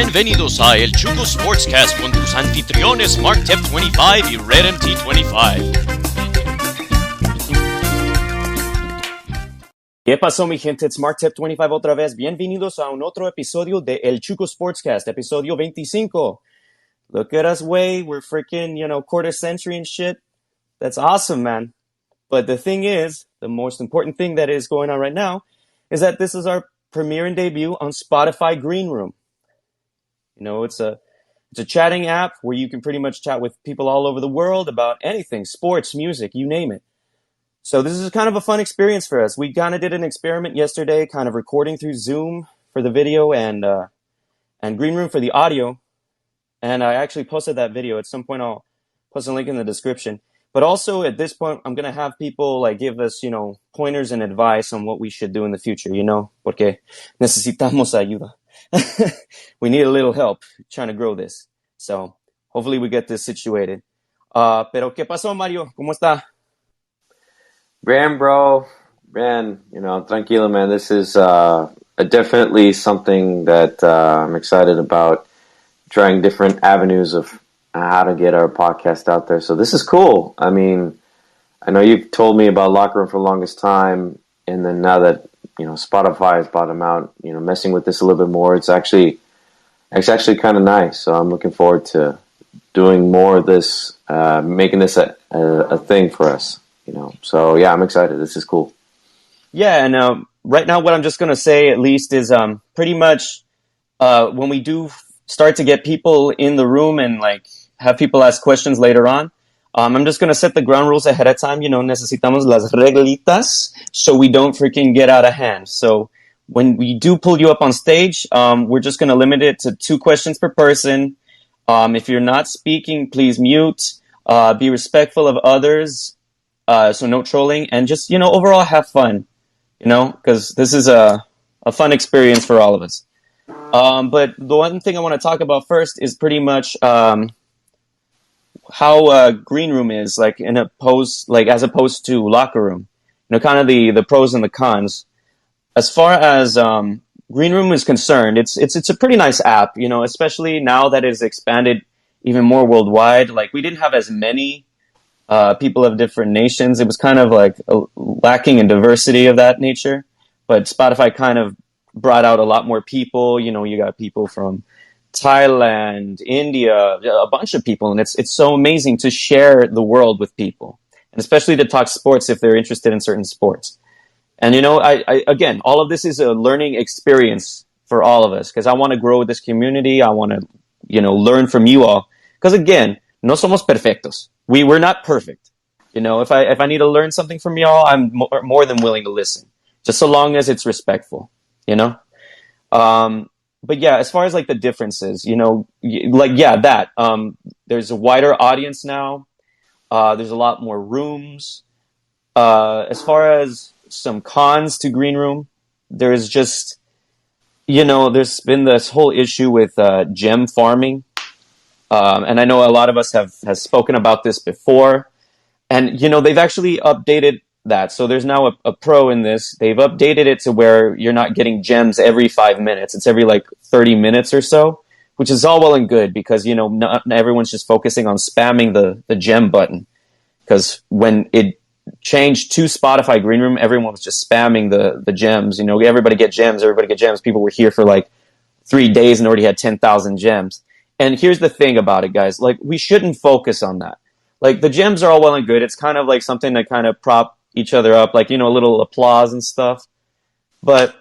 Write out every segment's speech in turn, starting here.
Bienvenidos a el Chuco Sportscast con tus anfitriones MarkTep25 y RedMT25. ¿Qué pasó, mi gente? It's MarkTep25 otra vez. Bienvenidos a un otro episodio de El Chuco Sportscast, episodio 25. Look at us, way. We're freaking, quarter century and shit. That's awesome, man. But the thing is, the most important thing that is going on right now is that this is our premiere and debut on Spotify Greenroom. It's a chatting app where you can pretty much chat with people all over the world about anything, sports, music, you name it. So this is kind of a fun experience for us. We kind of did an experiment yesterday, kind of recording through Zoom for the video and Greenroom for the audio. And I actually posted that video. At some point, I'll post a link in the description. But also at this point, I'm going to have people give us, pointers and advice on what we should do in the future, porque necesitamos ayuda. We need a little help trying to grow this. So hopefully we get this situated. Pero ¿qué pasó, Mario? ¿Cómo está? Grand, bro. Man, tranquilo, man. This is definitely something that I'm excited about, trying different avenues of how to get our podcast out there. So this is cool. I mean, I know you've told me about Locker Room for the longest time, and then now that, Spotify has bought them out, messing with this a little bit more, it's actually kind of nice. So I'm looking forward to doing more of this, making this a thing for us. So yeah, I'm excited. This is cool. Yeah, and right now what I'm just going to say at least is pretty much when we do start to get people in the room and have people ask questions later on, I'm just going to set the ground rules ahead of time. Necesitamos las reglitas so we don't freaking get out of hand. So when we do pull you up on stage, we're just going to limit it to 2 questions per person. If you're not speaking, please mute. Be respectful of others. So no trolling, and just, overall have fun, because this is a fun experience for all of us. But the one thing I want to talk about first is pretty much how Green Room is, as opposed to Locker Room. Kind of the pros and the cons. As far as Green Room is concerned, it's a pretty nice app, especially now that it's expanded even more worldwide. We didn't have as many people of different nations. It was kind of lacking in diversity of that nature, but Spotify kind of brought out a lot more people. You got people from Thailand, India, a bunch of people, and it's so amazing to share the world with people, and especially to talk sports if they're interested in certain sports. And I again, all of this is a learning experience for all of us, because I want to grow this community. I want to learn from you all, because again, no somos perfectos. We're not perfect. If I need to learn something from y'all, I'm more than willing to listen, just so long as it's respectful, But yeah, as far as the differences, there's a wider audience now. There's a lot more rooms. As far as some cons to Green Room, there's just, there's been this whole issue with gem farming. And I know a lot of us has spoken about this before, and they've actually updated that. So there's now a pro in this. They've updated it to where you're not getting gems every 5 minutes. It's every 30 minutes or so, which is all well and good, because not everyone's just focusing on spamming the gem button. Because when it changed to Spotify Green Room, everyone was just spamming the gems. Everybody get gems. Everybody get gems. People were here for 3 days and already had 10,000 gems. And here's the thing about it, guys. We shouldn't focus on that. The gems are all well and good. It's kind of something to kind of prop each other up, a little applause and stuff. But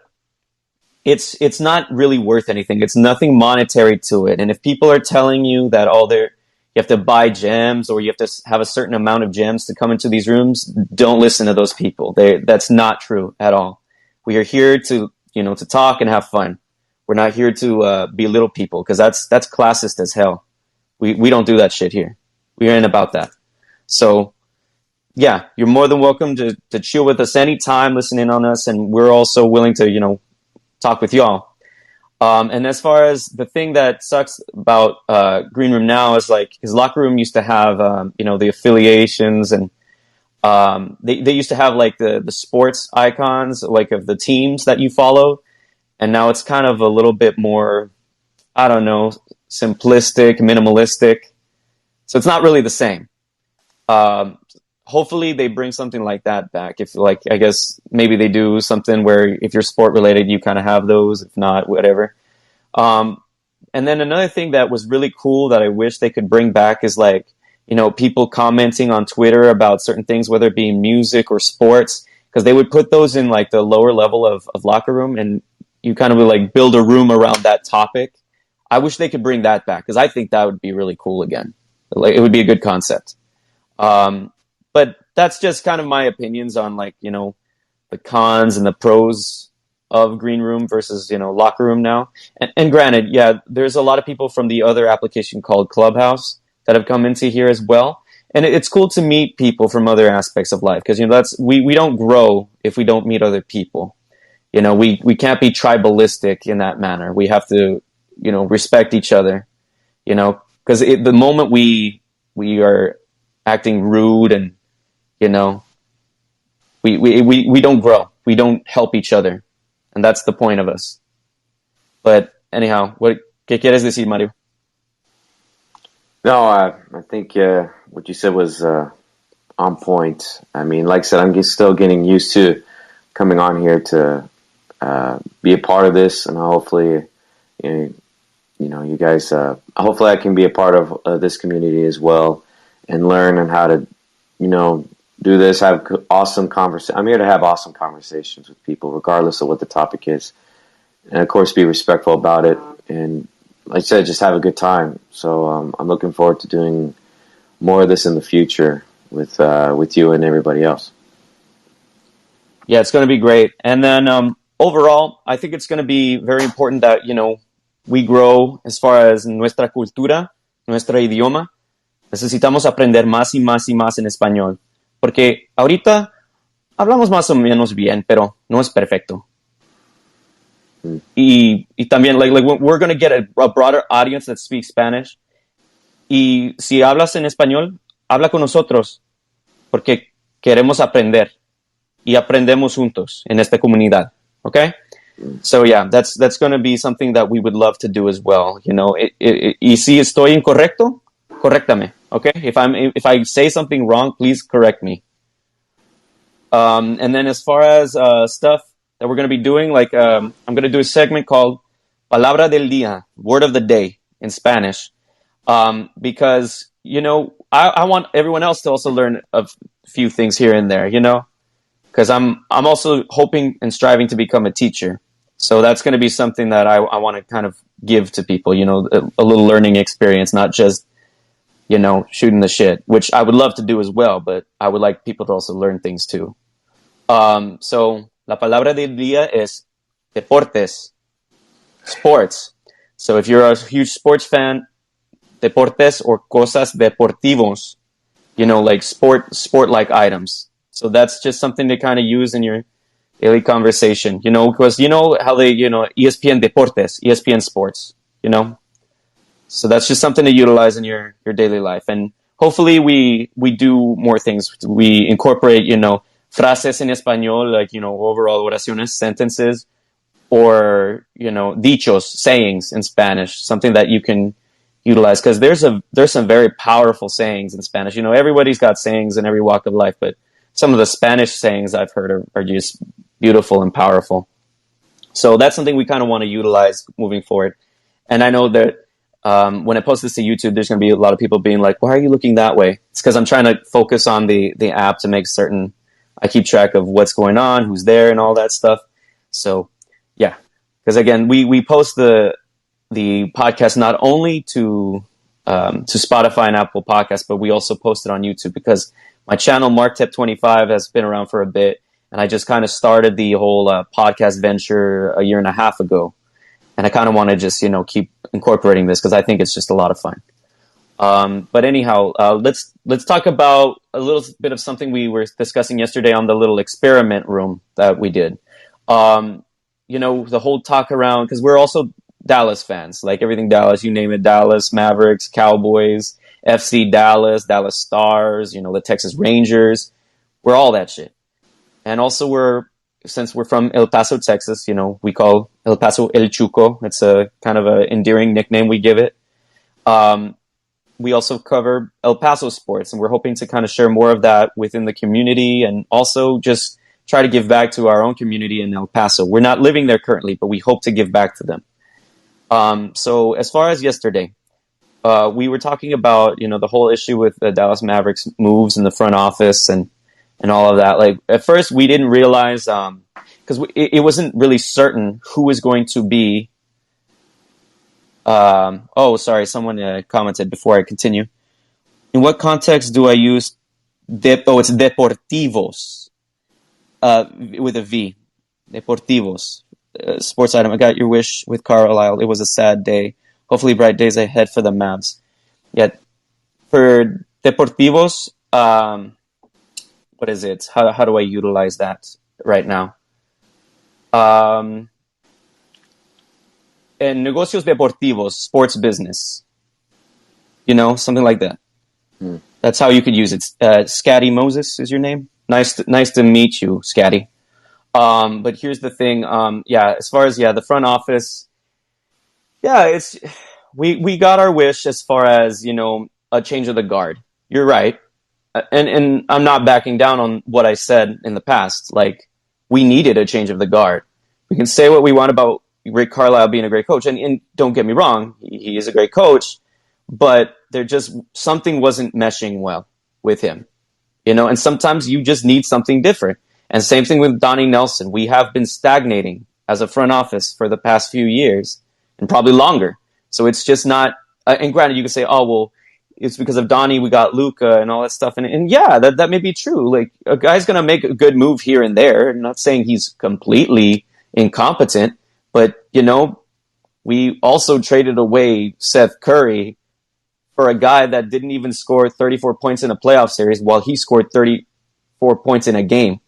it's not really worth anything. It's nothing monetary to it. And if people are telling you that you have to buy gems, or you have to have a certain amount of gems to come into these rooms, don't listen to those people. That's not true at all. We are here to to talk and have fun. We're not here to belittle people, because that's classist as hell. We don't do that shit here. We ain't about that. So, yeah, you're more than welcome to chill with us anytime, listen in on us, and we're also willing to, talk with y'all. And as far as the thing that sucks about Green Room now is his Locker Room used to have, the affiliations, and they used to have the sports icons, of the teams that you follow. And now it's kind of a little bit more, I don't know, simplistic, minimalistic. So it's not really the same. Hopefully they bring something like that back. If like, I guess maybe they do something where if you're sport related, you kind of have those. If not, whatever. And then another thing that was really cool that I wish they could bring back is like, you know, people commenting on Twitter about certain things, whether it be music or sports, because they would put those in like the lower level of locker room, and you kind of like build a room around that topic. I wish they could bring that back because I think that would be really cool again. Like, it would be a good concept. But that's just kind of my opinions on like, you know, the cons and the pros of green room versus, you know, locker room now. And granted, yeah, there's a lot of people from the other application called Clubhouse that have come into here as well. And it's cool to meet people from other aspects of life because, you know, that's we don't grow if we don't meet other people. You know, we can't be tribalistic in that manner. We have to, you know, respect each other, you know, because the moment we are acting rude and, you know, we don't grow. We don't help each other. And that's the point of us. But anyhow, ¿qué quieres decir, Mario? No, I think what you said was on point. I mean, like I said, I'm still getting used to coming on here to be a part of this, and hopefully, you know, you guys. Hopefully, I can be a part of this community as well, and learn on how to, you know, do this. Have awesome conversation. I'm here to have awesome conversations with people, regardless of what the topic is, and of course, be respectful about it. And like I said, just have a good time. So I'm looking forward to doing more of this in the future with you and everybody else. Yeah, it's going to be great. And then overall, I think it's going to be very important that, you know, we grow as far as nuestra cultura, nuestro idioma. Necesitamos aprender más y más y más en español. Porque ahorita hablamos más o menos bien, pero no es perfecto. Y también, like we're going to get a broader audience that speaks Spanish. Y si hablas en español, habla con nosotros, porque queremos aprender y aprendemos juntos en esta comunidad. Okay? So yeah, that's going to be something that we would love to do as well. You know, y si estoy incorrecto, corréctame. Okay? If I say something wrong, please correct me. And then as far as stuff that we're going to be doing, like I'm going to do a segment called Palabra del Dia, Word of the Day in Spanish, because, you know, I want everyone else to also learn a few things here and there, you know, because I'm also hoping and striving to become a teacher. So that's going to be something that I want to kind of give to people, you know, a little learning experience, not just, you know, shooting the shit, which I would love to do as well, but I would like people to also learn things too. So la palabra del día es deportes, sports. So if you're a huge sports fan, deportes or cosas deportivos, you know, like sport-like items. So that's just something to kind of use in your daily conversation, you know, because you know how they, you know, ESPN Deportes, ESPN Sports, you know. So that's just something to utilize in your daily life. And hopefully we do more things. We incorporate, you know, frases en español, like, you know, overall oraciones, sentences, or, you know, dichos, sayings in Spanish, something that you can utilize. Because there's some very powerful sayings in Spanish. You know, everybody's got sayings in every walk of life, but some of the Spanish sayings I've heard are just beautiful and powerful. So that's something we kind of want to utilize moving forward. And I know that when I post this to YouTube, there's going to be a lot of people being like, why are you looking that way? It's because I'm trying to focus on the app to make certain I keep track of what's going on, who's there, and all that stuff. So, yeah. Because, again, we post the podcast not only to Spotify and Apple Podcasts, but we also post it on YouTube because my channel, MarkTep25, has been around for a bit, and I just kind of started the whole podcast venture a year and a half ago. And I kind of want to just, you know, keep incorporating this because I think it's just a lot of fun. But anyhow, let's talk about a little bit of something we were discussing yesterday on the little experiment room that we did. You know, the whole talk around, because we're also Dallas fans, like everything Dallas, you name it, Dallas Mavericks, Cowboys, FC Dallas, Dallas Stars, you know, the Texas Rangers. We're all that shit. And also we're since we're from El Paso, Texas, we call El Paso El Chuco. It's a kind of an endearing nickname we give it. We also cover El Paso sports, and we're hoping to kind of share more of that within the community, and also just try to give back to our own community in El Paso. We're not living there currently, but we hope to give back to them. So as far as yesterday, we were talking about, the whole issue with the Dallas Mavericks moves in the front office and all of that. Like, at first we didn't realize, because it wasn't really certain who was going to be. Sorry, someone commented before I continue. In what context do I use it's deportivos, with a V. Deportivos. Sports item. I got your wish with Carlisle. It was a sad day. Hopefully bright days ahead for the Mavs. Yet, for deportivos, what is it? How do I utilize that right now? En negocios deportivos, sports business. Something like that. That's how you could use it. Scatty Moses is your name. Nice to meet you, Scatty. But here's the thing. As far as the front office, it's we got our wish as far as a change of the guard. You're right, and I'm not backing down on what I said in the past. Like, we needed a change of the guard. We can say what we want about Rick Carlisle being a great coach, and don't get me wrong, he is a great coach, but something wasn't meshing well with him, and sometimes you just need something different. And same thing with Donnie Nelson. We have been stagnating as a front office for the past few years, and probably longer. So it's just not, and granted, you can say, oh, well, it's because of Donnie we got Luka and all that stuff. And that may be true. Like, a guy's going to make a good move here and there. I'm not saying he's completely incompetent, but, we also traded away Seth Curry for a guy that didn't even score 34 points in a playoff series while he scored 34 points in a game.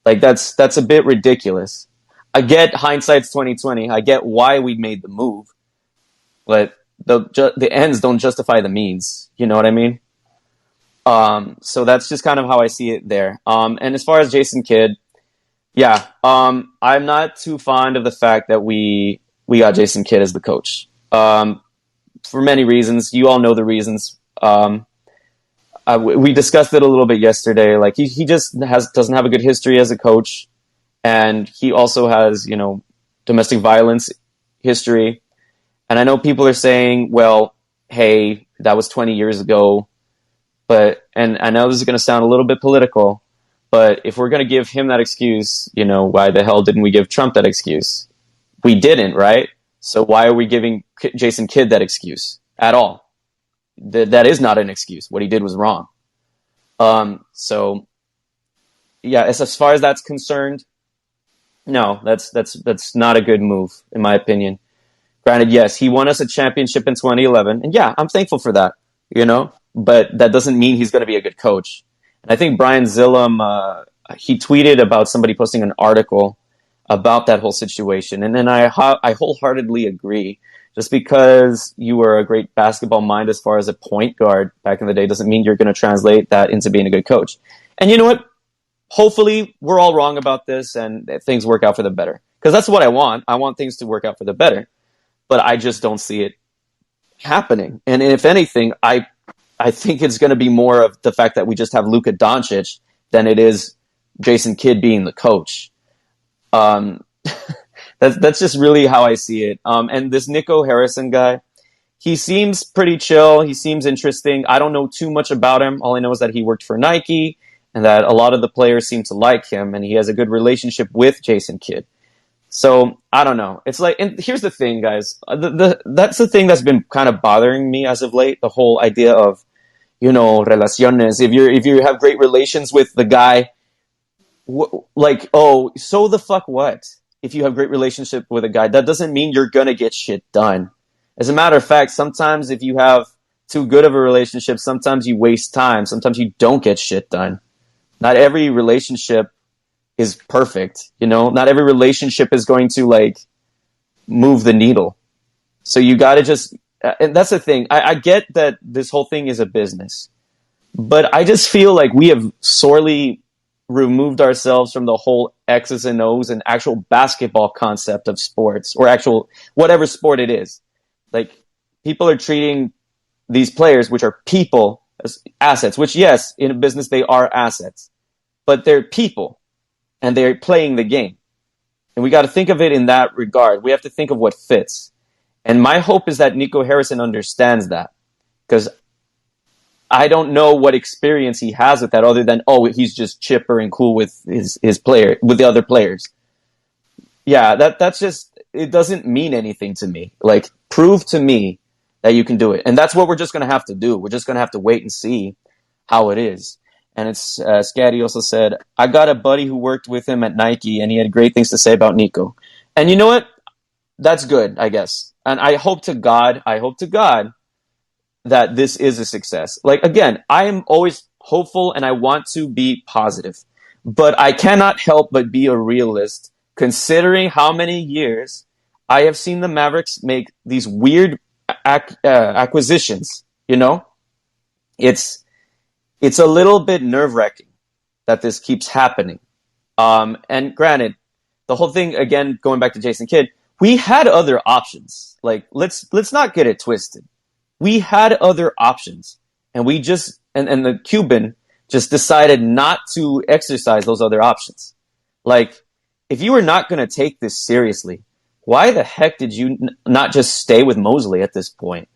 Like, that's a bit ridiculous. I get hindsight's 2020. I get why we made the move, but the ends don't justify the means. You know what I mean? So that's just kind of how I see it there. And as far as Jason Kidd, I'm not too fond of the fact that we got Jason Kidd as the coach. For many reasons. You all know the reasons. We discussed it a little bit yesterday. Like, he just doesn't have a good history as a coach, and he also has domestic violence history. And I know people are saying, well, hey, that was 20 years ago, and I know this is going to sound a little bit political, but if we're going to give him that excuse, why the hell didn't we give Trump that excuse? We didn't, right? So why are we giving Jason Kidd that excuse at all? That is not an excuse. What he did was wrong. As far as that's concerned, no, that's not a good move, in my opinion. Granted, yes, he won us a championship in 2011, and I'm thankful for that, but that doesn't mean he's going to be a good coach. And I think Brian Zillum, he tweeted about somebody posting an article about that whole situation, and then I wholeheartedly agree. Just because you were a great basketball mind as far as a point guard back in the day doesn't mean you're going to translate that into being a good coach. And you know what? Hopefully we're all wrong about this and things work out for the better. Because that's what I want. I want things to work out for the better. But I just don't see it happening. And if anything, I think it's going to be more of the fact that we just have Luka Doncic than it is Jason Kidd being the coach. That's just really how I see it. And this Nico Harrison guy, he seems pretty chill. He seems interesting. I don't know too much about him. All I know is that he worked for Nike and that a lot of the players seem to like him, and he has a good relationship with Jason Kidd. So I don't know. It's like, and here's the thing, guys. That's the thing that's been kind of bothering me as of late. The whole idea of, relaciones. If you have great relations with the guy, so the fuck what? If you have great relationship with a guy, that doesn't mean you're gonna get shit done. As a matter of fact, sometimes if you have too good of a relationship, sometimes you waste time. Sometimes you don't get shit done. Not every relationship is perfect. Not every relationship is going to move the needle. So you gotta just, and that's the thing. I get that this whole thing is a business, but I just feel like we have sorely removed ourselves from the whole X's and O's and actual basketball concept of sports, or actual whatever sport it is. Like, people are treating these players, which are people, as assets, which, yes, in a business they are assets, but they're people and they're playing the game. And we got to think of it in that regard. We have to think of what fits. And my hope is that Nico Harrison understands that, because I don't know what experience he has with that other than, oh, he's just chipper and cool with his player, with the other players. Yeah, that's just, it doesn't mean anything to me. Like, prove to me that you can do it. And that's what we're just going to have to do. We're just going to have to wait and see how it is. And it's, Scatty also said, I got a buddy who worked with him at Nike and he had great things to say about Nico. And you know what? That's good, I guess. And I hope to God that this is a success. Like, again, I am always hopeful and I want to be positive, but I cannot help but be a realist considering how many years I have seen the Mavericks make these weird acquisitions. You know, it's a little bit nerve-wracking that this keeps happening. And granted, the whole thing, again, going back to Jason Kidd, we had other options. Like, let's not get it twisted. We had other options, and we just, and the Cuban just decided not to exercise those other options. Like, if you were not going to take this seriously, why the heck did you not just stay with Mosley at this point?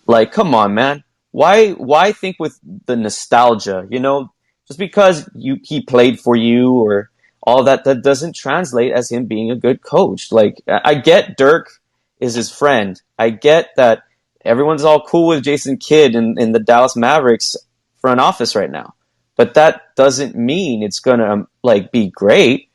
Like, come on, man. Why think with the nostalgia? You know, just because he played for you or all that doesn't translate as him being a good coach. Like, I get Dirk is his friend. I get that everyone's all cool with Jason Kidd in the Dallas Mavericks front office right now. But that doesn't mean it's going to, like, be great.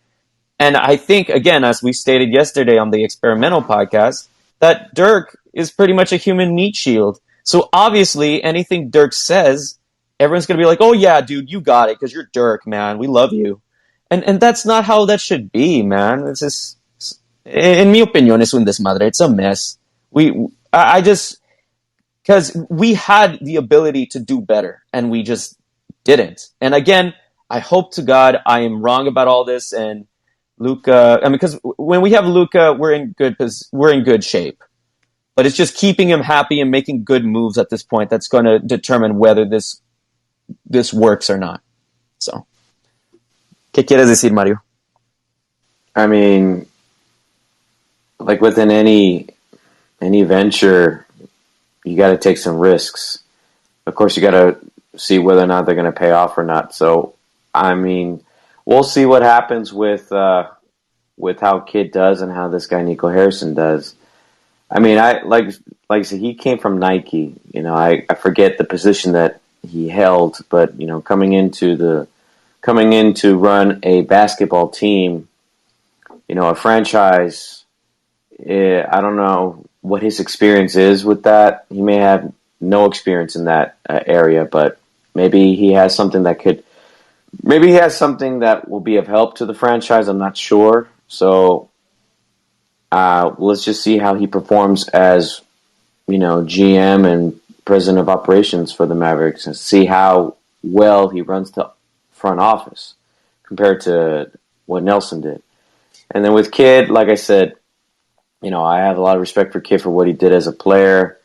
And I think, again, as we stated yesterday on the Experimental podcast, that Dirk is pretty much a human meat shield. So obviously, anything Dirk says, everyone's going to be like, oh, yeah, dude, you got it, because you're Dirk, man. We love you. And that's not how that should be, man. It's just, in mi opinión, es un desmadre. It's a mess. I just... Because we had the ability to do better, and we just didn't. And again, I hope to God I am wrong about all this. And Luka, I mean, because when we have Luka, we're in good shape. But it's just keeping him happy and making good moves at this point that's going to determine whether this works or not. So, ¿qué quieres decir, Mario? I mean, like within any venture, you got to take some risks. Of course, you got to see whether or not they're going to pay off or not. So, I mean, we'll see what happens with how Kidd does and how this guy Nico Harrison does. I mean, like I said, he came from Nike. You know, I forget the position that he held, but you know, coming in to run a basketball team, you know, a franchise. I don't know what his experience is with that. He may have no experience in that area, but maybe he has something that will be of help to the franchise. I'm not sure. So let's just see how he performs as, you know, GM and president of operations for the Mavericks, and see how well he runs the front office compared to what Nelson did. And then with Kidd, like I said, you know, I have a lot of respect for Kidd for what he did as a player.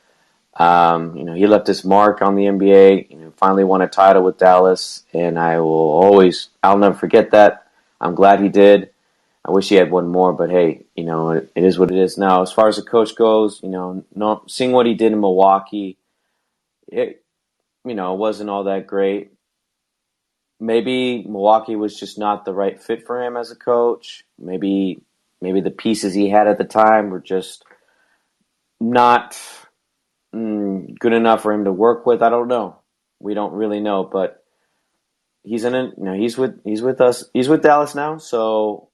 You know, he left his mark on the NBA. You know, finally won a title with Dallas, and I'll never forget that. I'm glad he did. I wish he had one more, but hey, you know, it is what it is now. As far as the coach goes, you know, seeing what he did in Milwaukee, it wasn't all that great. Maybe Milwaukee was just not the right fit for him as a coach. Maybe the pieces he had at the time were just not good enough for him to work with. I don't know. We don't really know, but he's with us. He's with Dallas now, so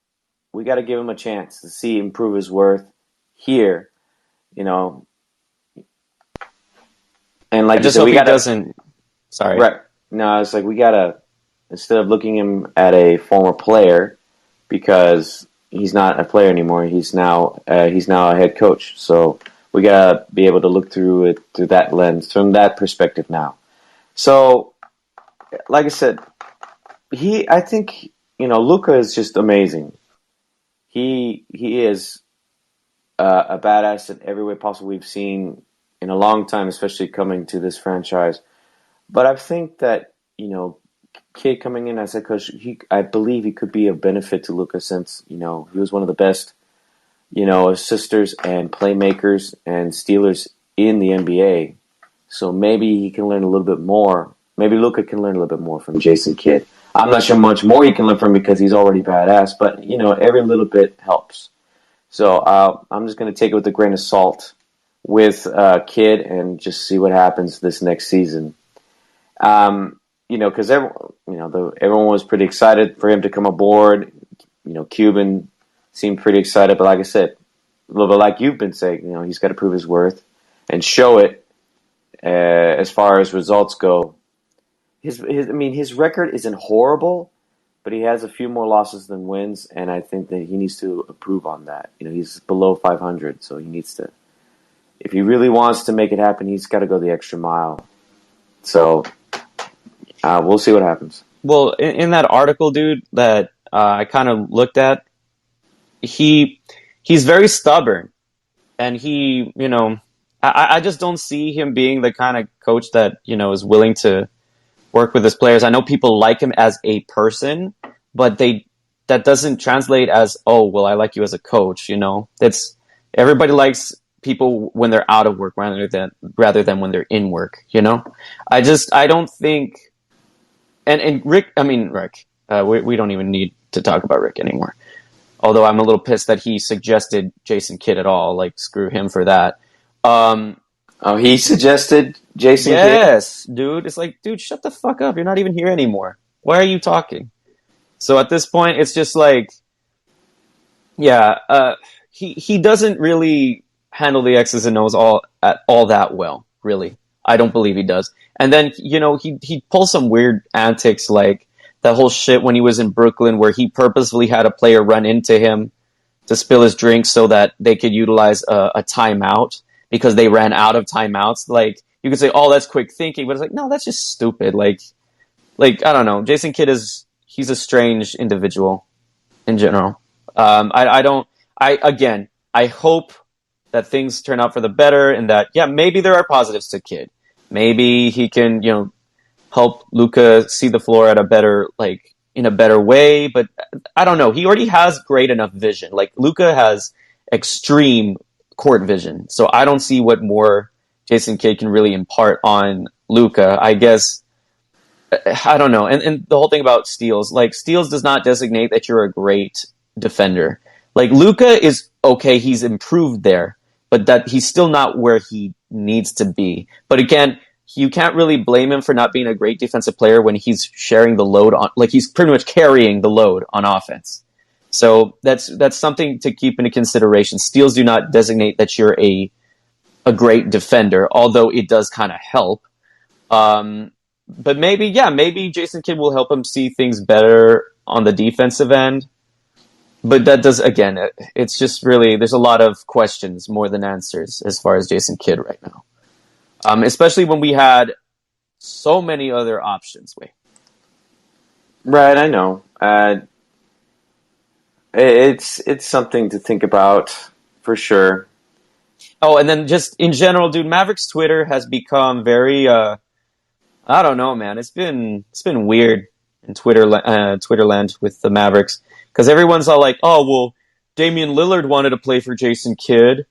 we got to give him a chance to see improve his worth here, you know. And like I just hope he doesn't. Sorry. Right. No, it's like we gotta, instead of looking him at a former player, because he's not a player anymore. He's now a head coach. So we gotta be able to look through it through that lens, from that perspective now. So, like I said, I think Luka is just amazing. He is a badass in every way possible we've seen in a long time, especially coming to this franchise. But I think that, Kid coming in as a coach, I believe he could be of benefit to Luka since, he was one of the best, assisters and playmakers and stealers in the NBA. So maybe he can learn a little bit more. Maybe Luka can learn a little bit more from Jason Kidd. I'm not sure much more he can learn from because he's already badass, but, every little bit helps. So I'm just going to take it with a grain of salt with Kidd and just see what happens this next season. Because everyone was pretty excited for him to come aboard. Cuban seemed pretty excited, but like I said, a little bit like you've been saying, he's got to prove his worth and show it as far as results go. His record isn't horrible, but he has a few more losses than wins, and I think that he needs to improve on that. He's below 500, so he needs to. If he really wants to make it happen, he's got to go the extra mile. So we'll see what happens. Well, in that article, dude, that I kind of looked at, he's very stubborn, and I just don't see him being the kind of coach that is willing to work with his players. I know people like him as a person, but that doesn't translate as, oh, well, I like you as a coach. That's everybody likes people when they're out of work rather than when they're in work. I don't think. And Rick, we don't even need to talk about Rick anymore. Although I'm a little pissed that he suggested Jason Kidd at all. Like, screw him for that. He suggested Jason Kidd? Yes, dude. It's like, dude, shut the fuck up. You're not even here anymore. Why are you talking? So at this point, it's just like, he doesn't really handle the X's and O's all that well, really. I don't believe he does. And then, he pulls some weird antics, like that whole shit when he was in Brooklyn where he purposefully had a player run into him to spill his drink so that they could utilize a timeout because they ran out of timeouts. Like, you could say, oh, that's quick thinking, but it's like, no, that's just stupid. Like, I don't know. Jason Kidd he's a strange individual in general. I hope that things turn out for the better and that, maybe there are positives to Kidd. Maybe he can, help Luka see the floor at in a better way, but I don't know. He already has great enough vision. Like, Luka has extreme court vision, so I don't see what more Jason Kidd can really impart on Luka. I guess, I don't know. And the whole thing about steals, like, steals does not designate that you're a great defender. Like, Luka is okay, he's improved there, but that he's still not where he needs to be. But again, you can't really blame him for not being a great defensive player when he's sharing the load on, like, he's pretty much carrying the load on offense. So that's something to keep into consideration. Steals do not designate that you're a great defender, although it does kind of help. But maybe Jason Kidd will help him see things better on the defensive end. But that does, again, it's just really, there's a lot of questions more than answers as far as Jason Kidd right now. Especially when we had so many other options. Right, I know. It's something to think about, for sure. Oh, and then just in general, dude, Mavericks Twitter has become very, I don't know, man. It's been weird in Twitterland with the Mavericks. Because everyone's all like, oh, well, Damian Lillard wanted to play for Jason Kidd,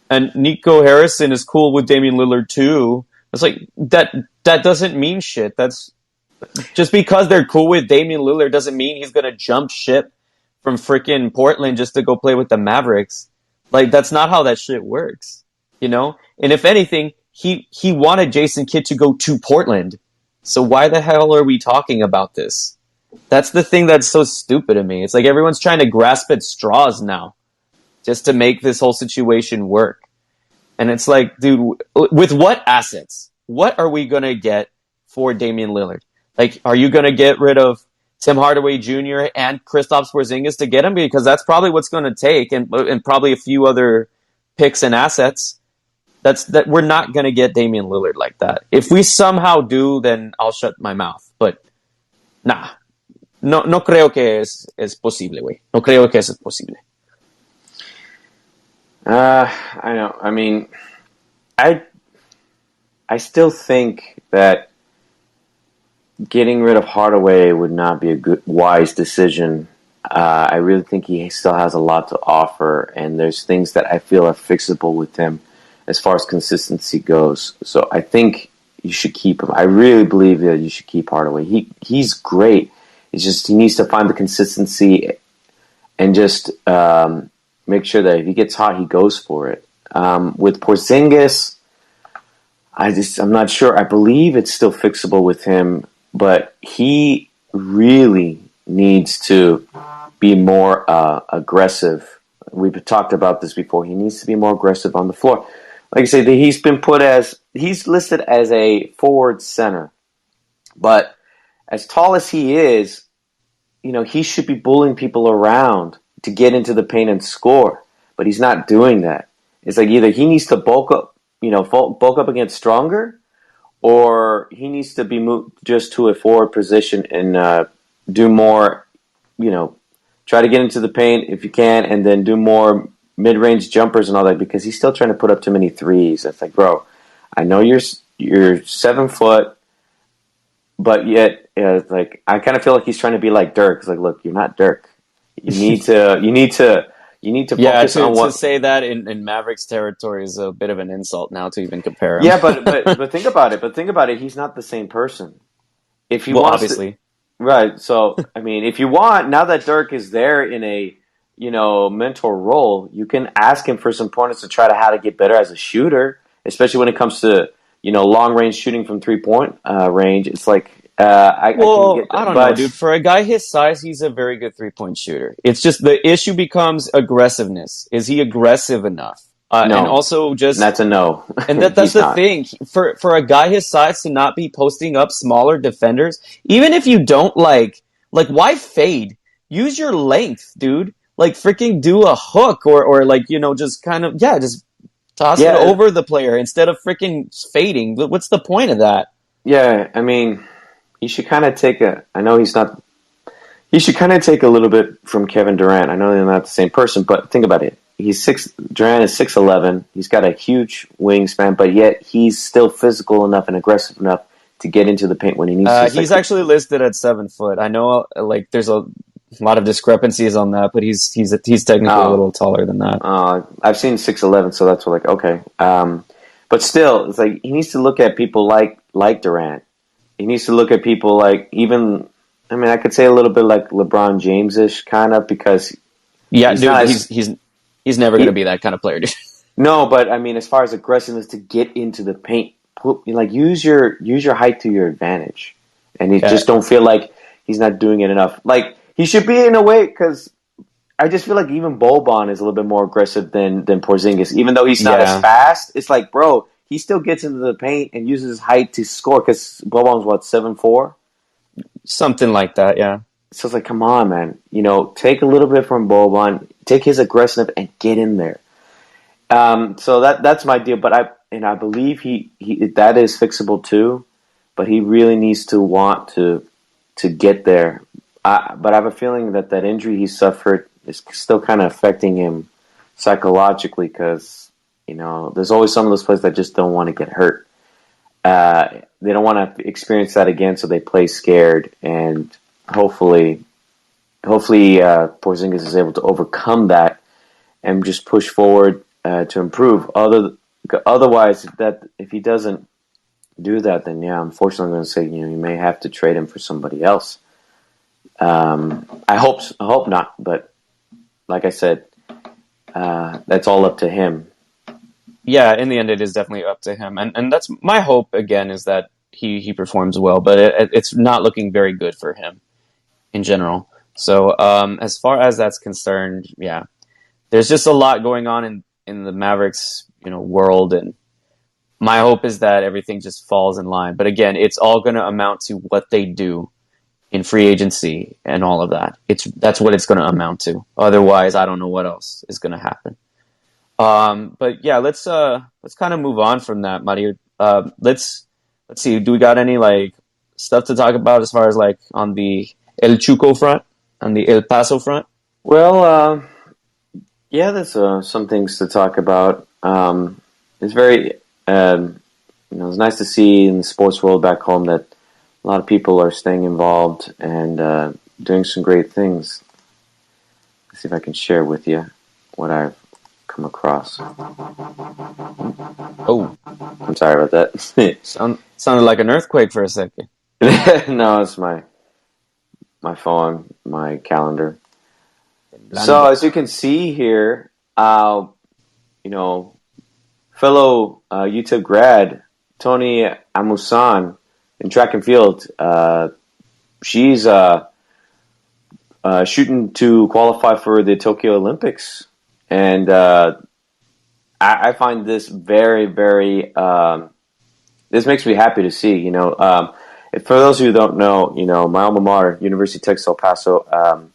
and Nico Harrison is cool with Damian Lillard too. It's like, that doesn't mean shit. That's just because they're cool with Damian Lillard doesn't mean he's going to jump ship from freaking Portland just to go play with the Mavericks. Like, that's not how that shit works, And if anything, he wanted Jason Kidd to go to Portland. So why the hell are we talking about this? That's the thing that's so stupid to me. It's like everyone's trying to grasp at straws now just to make this whole situation work. And it's like, dude, with what assets? What are we going to get for Damian Lillard? Like, are you going to get rid of Tim Hardaway Jr. and Kristaps Porzingis to get him? Because that's probably what's going to take, and probably a few other picks and assets. That we're not going to get Damian Lillard like that. If we somehow do, then I'll shut my mouth. But nah. no creo que es posible, güey. No creo que eso es posible. I know. I mean, I I still think that getting rid of Hardaway would not be a good, wise decision. I really think he still has a lot to offer, and there's things that I feel are fixable with him as far as consistency goes. So I think you should keep him. I really believe that you should keep Hardaway. He's great. It's just he needs to find the consistency and just make sure that if he gets hot, he goes for it. With Porzingis, I'm not sure. I believe it's still fixable with him, but he really needs to be more aggressive. We've talked about this before. He needs to be more aggressive on the floor. Like I said, he's listed as a forward center, but as tall as he is, he should be bullying people around to get into the paint and score, but he's not doing that. It's like either he needs to bulk up and get stronger, or he needs to be moved just to a forward position and do more, try to get into the paint if you can, and then do more mid-range jumpers and all that, because he's still trying to put up too many threes. It's like, bro, I know you're 7 foot, but yet, like, I kind of feel like he's trying to be like Dirk. It's like, look, you're not Dirk. You need to focus on what. To say that in Mavericks territory is a bit of an insult now to even compare him. Yeah, but think about it. But think about it. He's not the same person. If he wants obviously. Right. So, I mean, if you want, now that Dirk is there in a, mentor role, you can ask him for some pointers to try to how to get better as a shooter, especially when it comes to, long range shooting from 3-point range. It's like, I can get that. I don't know, dude. For a guy his size, he's a very good 3-point shooter. It's just the issue becomes aggressiveness. Is he aggressive enough? No. And also just that's a no. And that's the thing. For a guy his size to not be posting up smaller defenders, even if you don't like why fade? Use your length, dude. Like freaking do a hook or just kind of just toss it over the player instead of freaking fading. What's the point of that? Yeah, I mean, he should kind of take he should kind of take a little bit from Kevin Durant. I know they're not the same person, but think about it. Durant is 6'11". He's got a huge wingspan, but yet he's still physical enough and aggressive enough to get into the paint when he needs to. He's actually listed at 7 foot. I know, there's a lot of discrepancies on that, but he's technically a little taller than that. I've seen 6'11", so that's okay. But still, it's like he needs to look at people like Durant. He needs to look at people like I could say a little bit like LeBron James-ish kind of, because he's never going to be that kind of player, dude. No, but as far as aggressiveness to get into the paint, use your height to your advantage, and you just don't feel like he's not doing it enough. Like he should be in a way, because I just feel like even Boban is a little bit more aggressive than Porzingis, even though he's not as fast. It's like, bro, he still gets into the paint and uses his height to score, because Boban's 7'4", something like that, yeah. So it's like, come on, man. Take a little bit from Boban, take his aggressiveness, and get in there. So that's my deal. But I believe he that is fixable too. But he really needs to want to get there. But I have a feeling that injury he suffered is still kind of affecting him psychologically, because there's always some of those players that just don't want to get hurt. They don't want to experience that again, so they play scared, and hopefully Porzingis is able to overcome that and just push forward to improve. Otherwise, if he doesn't do that, then unfortunately, I'm going to say you may have to trade him for somebody else. I hope not, but like I said, that's all up to him. Yeah, in the end, it is definitely up to him, and that's my hope. Again, is that he performs well, but it's not looking very good for him in general. So as far as that's concerned, there's just a lot going on in the Mavericks world, and my hope is that everything just falls in line. But again, it's all going to amount to what they do in free agency and all of that. That's what it's going to amount to. Otherwise, I don't know what else is going to happen. But yeah, let's kind of move on from that, Mario. Let's see. Do we got any stuff to talk about as far as on the El Chuco front, on the El Paso front? Well, yeah, there's some things to talk about. It's very, it's nice to see in the sports world back home that a lot of people are staying involved and doing some great things. Let's see if I can share with you what I've come across. Oh, I'm sorry about that. sounded like an earthquake for a second. No, it's my phone, my calendar. So as you can see here, fellow UTEP grad Tony Amusan in track and field, she's shooting to qualify for the Tokyo Olympics, and I find this very, very. This makes me happy to see. For those of you who don't know, my alma mater, University of Texas El Paso.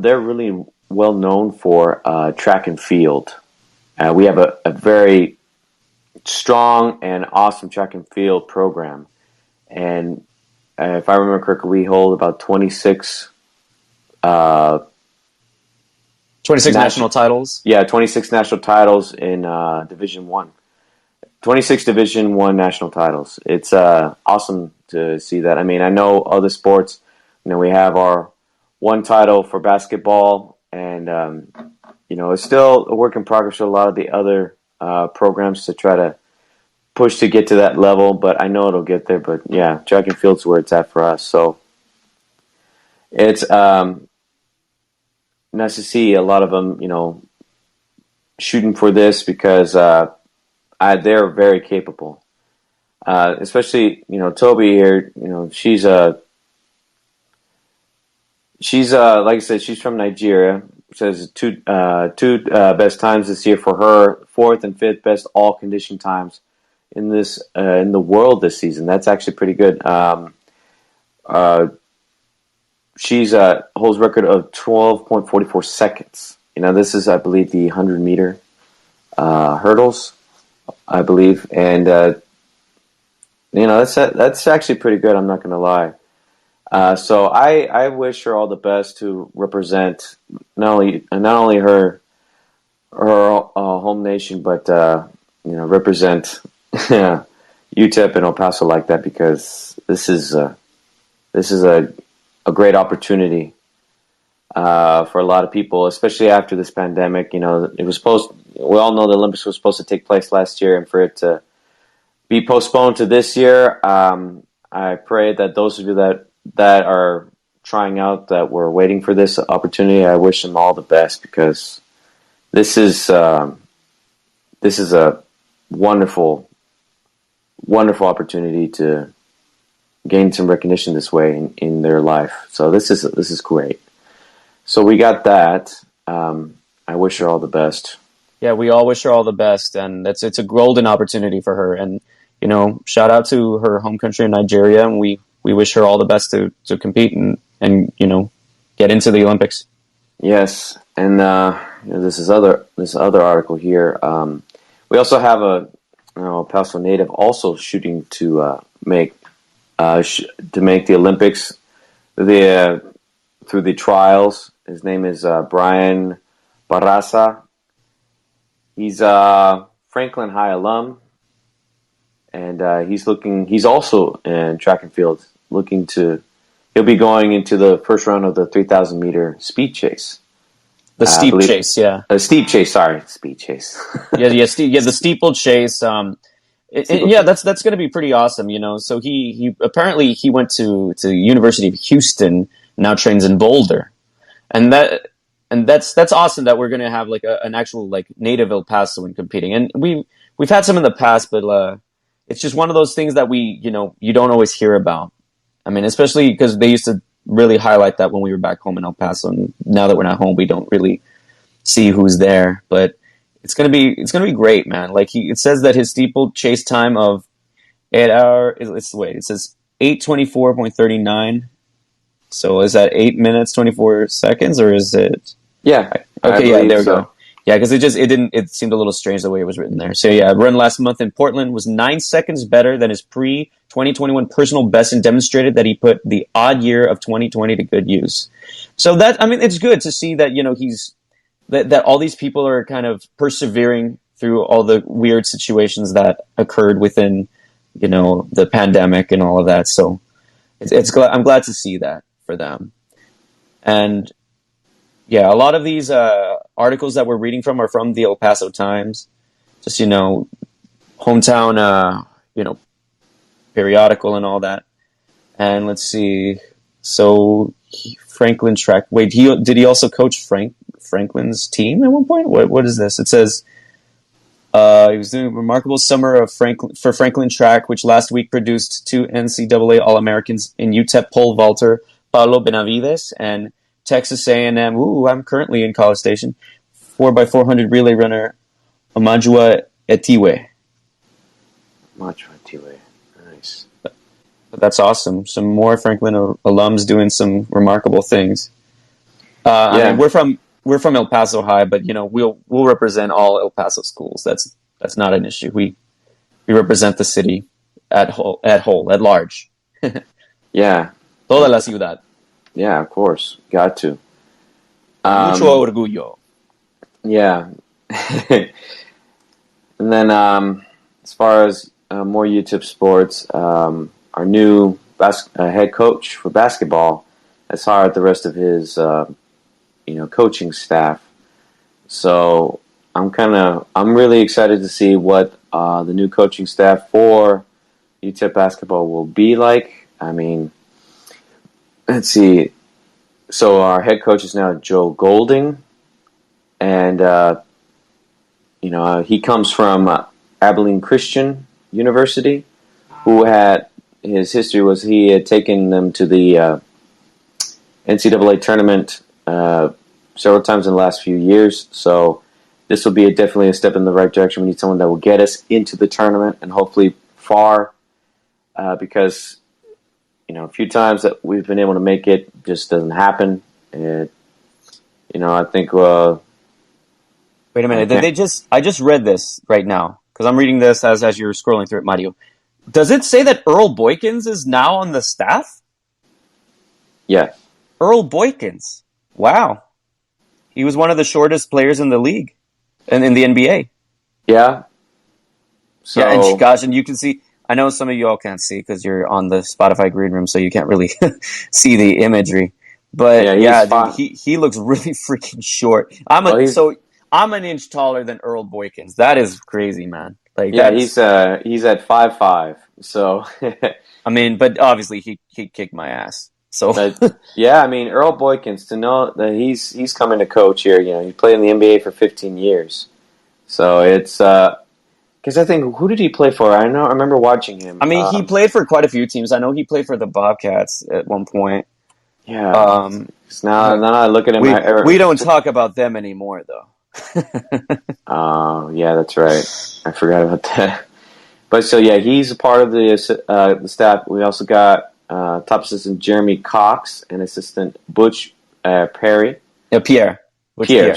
They're really well known for track and field. We have a very strong and awesome track and field program, and if I remember correctly, we hold about 26 national titles. Yeah, 26 national titles in Division 1. 26 Division 1 national titles. It's awesome to see that. I mean, I know other sports, we have our one title for basketball, and it's still a work in progress for a lot of the other programs to try to push to get to that level, but I know it'll get there. But yeah, track and field's where it's at for us. So it's nice to see a lot of them, shooting for this because they're very capable. Especially, Toby here, she's like I said, she's from Nigeria. Says two best times this year for her, 4th and 5th best all condition times in the world this season. That's actually pretty good. She's holds record of 12.44 seconds. This is, I believe, the 100-meter hurdles, I believe, and that's actually pretty good. I'm not going to lie. So I wish her all the best to represent not only her home nation, but represent UTEP and El Paso like that, because this is a great opportunity for a lot of people, especially after this pandemic. We all know the Olympics was supposed to take place last year, and for it to be postponed to this year, I pray that those of you that are trying out, that were waiting for this opportunity, I wish them all the best, because this is a wonderful, wonderful opportunity to gain some recognition this way in their life. So this is great. So we got that. I wish her all the best. Yeah, we all wish her all the best, and it's a golden opportunity for her. And shout out to her home country in Nigeria, and we wish her all the best to compete and get into the Olympics. Yes, and this other article here. We also have a Paso native also shooting to make the Olympics through the trials. His name is Brian Barraza. He's a Franklin High alum, and he's also in track and field, he'll be going into the first round of the 3,000 meter speed chase. The steep chase, yeah. Steep chase, sorry, speed chase. the steeple chase. That's going to be pretty awesome, So he apparently he went to University of Houston, now trains in Boulder, and that's awesome that we're going to have like an actual like native El Pasoan competing. And we've had some in the past, but it's just one of those things that you don't always hear about. I mean, especially because they used to really highlight that when we were back home in El Paso, and now that we're not home, we don't really see who's there. But it's gonna be great, man. Like it says that his steeple chase time of it says 8:24.39. So is that 8 minutes 24 seconds, or is it? Yeah. Okay, yeah, there we go. Yeah, because it seemed a little strange the way it was written there. So yeah, run last month in Portland was 9 seconds better than his pre-2021 personal best and demonstrated that he put the odd year of 2020 to good use. So that, I mean, it's good to see that, that all these people are kind of persevering through all the weird situations that occurred within, the pandemic and all of that. So I'm glad to see that for them. And yeah, a lot of these articles that we're reading from are from the El Paso Times, just, hometown, periodical and all that. And let's see. So Franklin track. Wait, did he also coach Franklin's team at one point? What is this? It says he was doing a remarkable summer for Franklin track, which last week produced 2 NCAA All-Americans in UTEP pole vaulter Pablo Benavides and Texas A&M. I'm currently in College Station. 4x400 relay runner Amajua Etiwe. Nice. But that's awesome. Some more Franklin alums doing some remarkable things. I mean, we're from El Paso High, but we'll represent all El Paso schools. That's not an issue. We represent the city at large. Yeah. Toda la ciudad. Yeah, of course. Got to. Mucho orgullo. Yeah. And then as far as more UTEP sports, our new head coach for basketball has hired the rest of his coaching staff. So I'm really excited to see what the new coaching staff for UTEP basketball will be like. I mean, let's see. So our head coach is now Joe Golding, and he comes from Abilene Christian University, who had his history was he had taken them to the NCAA tournament several times in the last few years. So this will be definitely a step in the right direction. We need someone that will get us into the tournament and hopefully far, because a few times that we've been able to make it just doesn't happen. And I think. Wait a minute. I just read this right now because I'm reading this as you're scrolling through it, Mario. Does it say that Earl Boykins is now on the staff? Yeah. Earl Boykins. Wow. He was one of the shortest players in the league and in the NBA. Yeah. So, yeah, and you can see, I know some of you all can't see because you're on the Spotify Greenroom, so you can't really see the imagery. But dude, he looks really freaking short. I'm an inch taller than Earl Boykins. That is crazy, man. He's at 5'5". So I mean, but obviously he kicked my ass. So I mean, Earl Boykins, to know that he's coming to coach here. He played in the NBA for 15 years. So it's because I think, who did he play for? I remember watching him. I mean, he played for quite a few teams. I know he played for the Bobcats at one point. Yeah. Now I look at him. We don't talk about them anymore, though. Oh, yeah, that's right. I forgot about that. But so he's a part of the staff. We also got top assistant Jeremy Cox and assistant Butch Perry. Pierre. Pierre.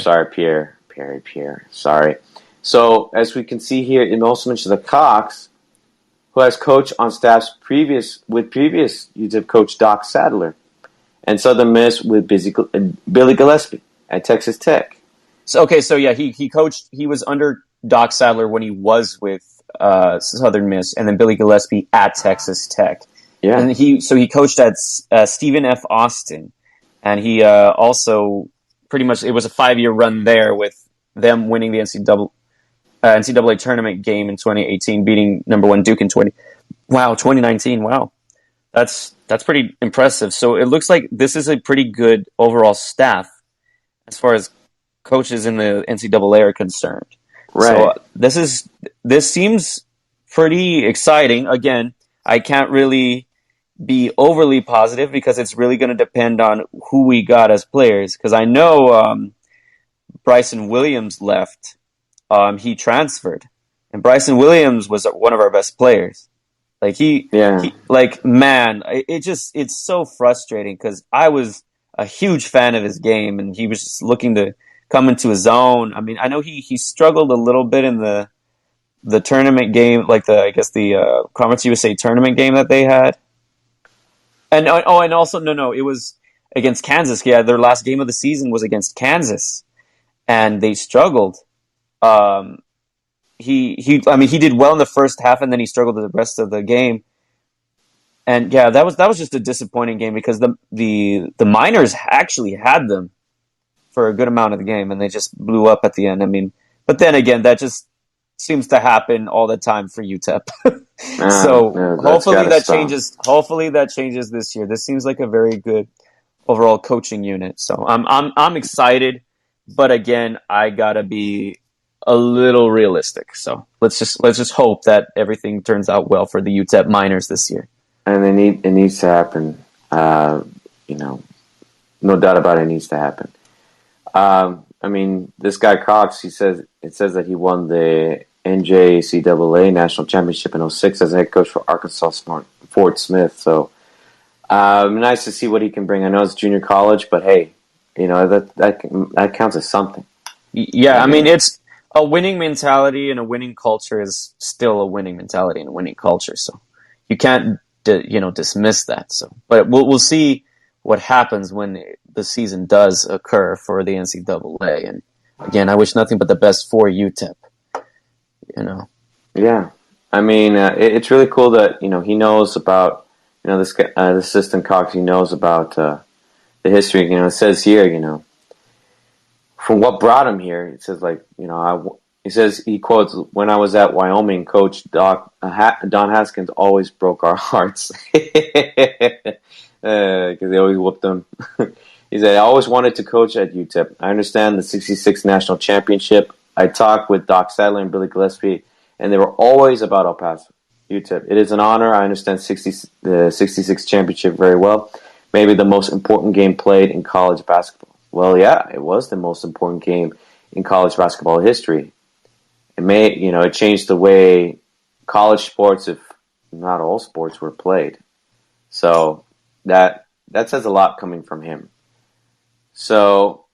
Sorry. So as we can see here, it also mentions the Cox, who has coached on staffs previous UTEP coach Doc Sadler, and Southern Miss with Billy Gillespie at Texas Tech. So he coached. He was under Doc Sadler when he was with Southern Miss, and then Billy Gillespie at Texas Tech. Yeah, and he coached at Stephen F. Austin, and he also pretty much, it was a 5-year run there with them winning the NCAA tournament game in 2018, beating number 1 Duke in 2019. Wow, that's pretty impressive. So it looks like this is a pretty good overall staff as far as coaches in the NCAA are concerned. Right. So this seems pretty exciting. Again, I can't really be overly positive because it's really going to depend on who we got as players. Because I know Bryson Williams left. He transferred, and Bryson Williams was one of our best players. It's so frustrating because I was a huge fan of his game, and he was just looking to come into his own. I mean, I know he struggled a little bit in the tournament game, like the Conference USA tournament game that they had. And and also no, it was against Kansas. Yeah, their last game of the season was against Kansas, and they struggled. He did well in the first half, and then he struggled the rest of the game. And yeah, that was just a disappointing game because the Miners actually had them for a good amount of the game, and they just blew up at the end. I mean, but then again, that just seems to happen all the time for UTEP. So hopefully that changes. Hopefully that changes this year. This seems like a very good overall coaching unit. So I'm excited, but again, I gotta be a little realistic. So let's just hope that everything turns out well for the UTEP Miners this year. And it needs to happen. No doubt about it. It needs to happen. I mean, this guy Cox, it says that he won the NJCAA National Championship in 2006 as a head coach for Arkansas Fort Smith. So nice to see what he can bring. I know it's junior college, but hey, that counts as something. Yeah, I mean, it's a winning mentality, and a winning culture is still a winning mentality and a winning culture. So you can't dismiss that. So, but we'll see what happens when the season does occur for the NCAA. And again, I wish nothing but the best for UTEP. Yeah, I mean, it's really cool that he knows about this guy, the assistant Cox. He knows about the history. It says here, from what brought him here. It says he says, he quotes, "When I was at Wyoming, Coach Don Haskins always broke our hearts because they always whooped them." He said, "I always wanted to coach at UTEP. I understand the '66 national championship. I talked with Doc Sadler and Billy Gillespie, and they were always about El Paso, UTEP. It is an honor. I understand the '66 championship very well. Maybe the most important game played in college basketball." Well, yeah, it was the most important game in college basketball history. It changed the way college sports, if not all sports, were played. So that says a lot coming from him. So,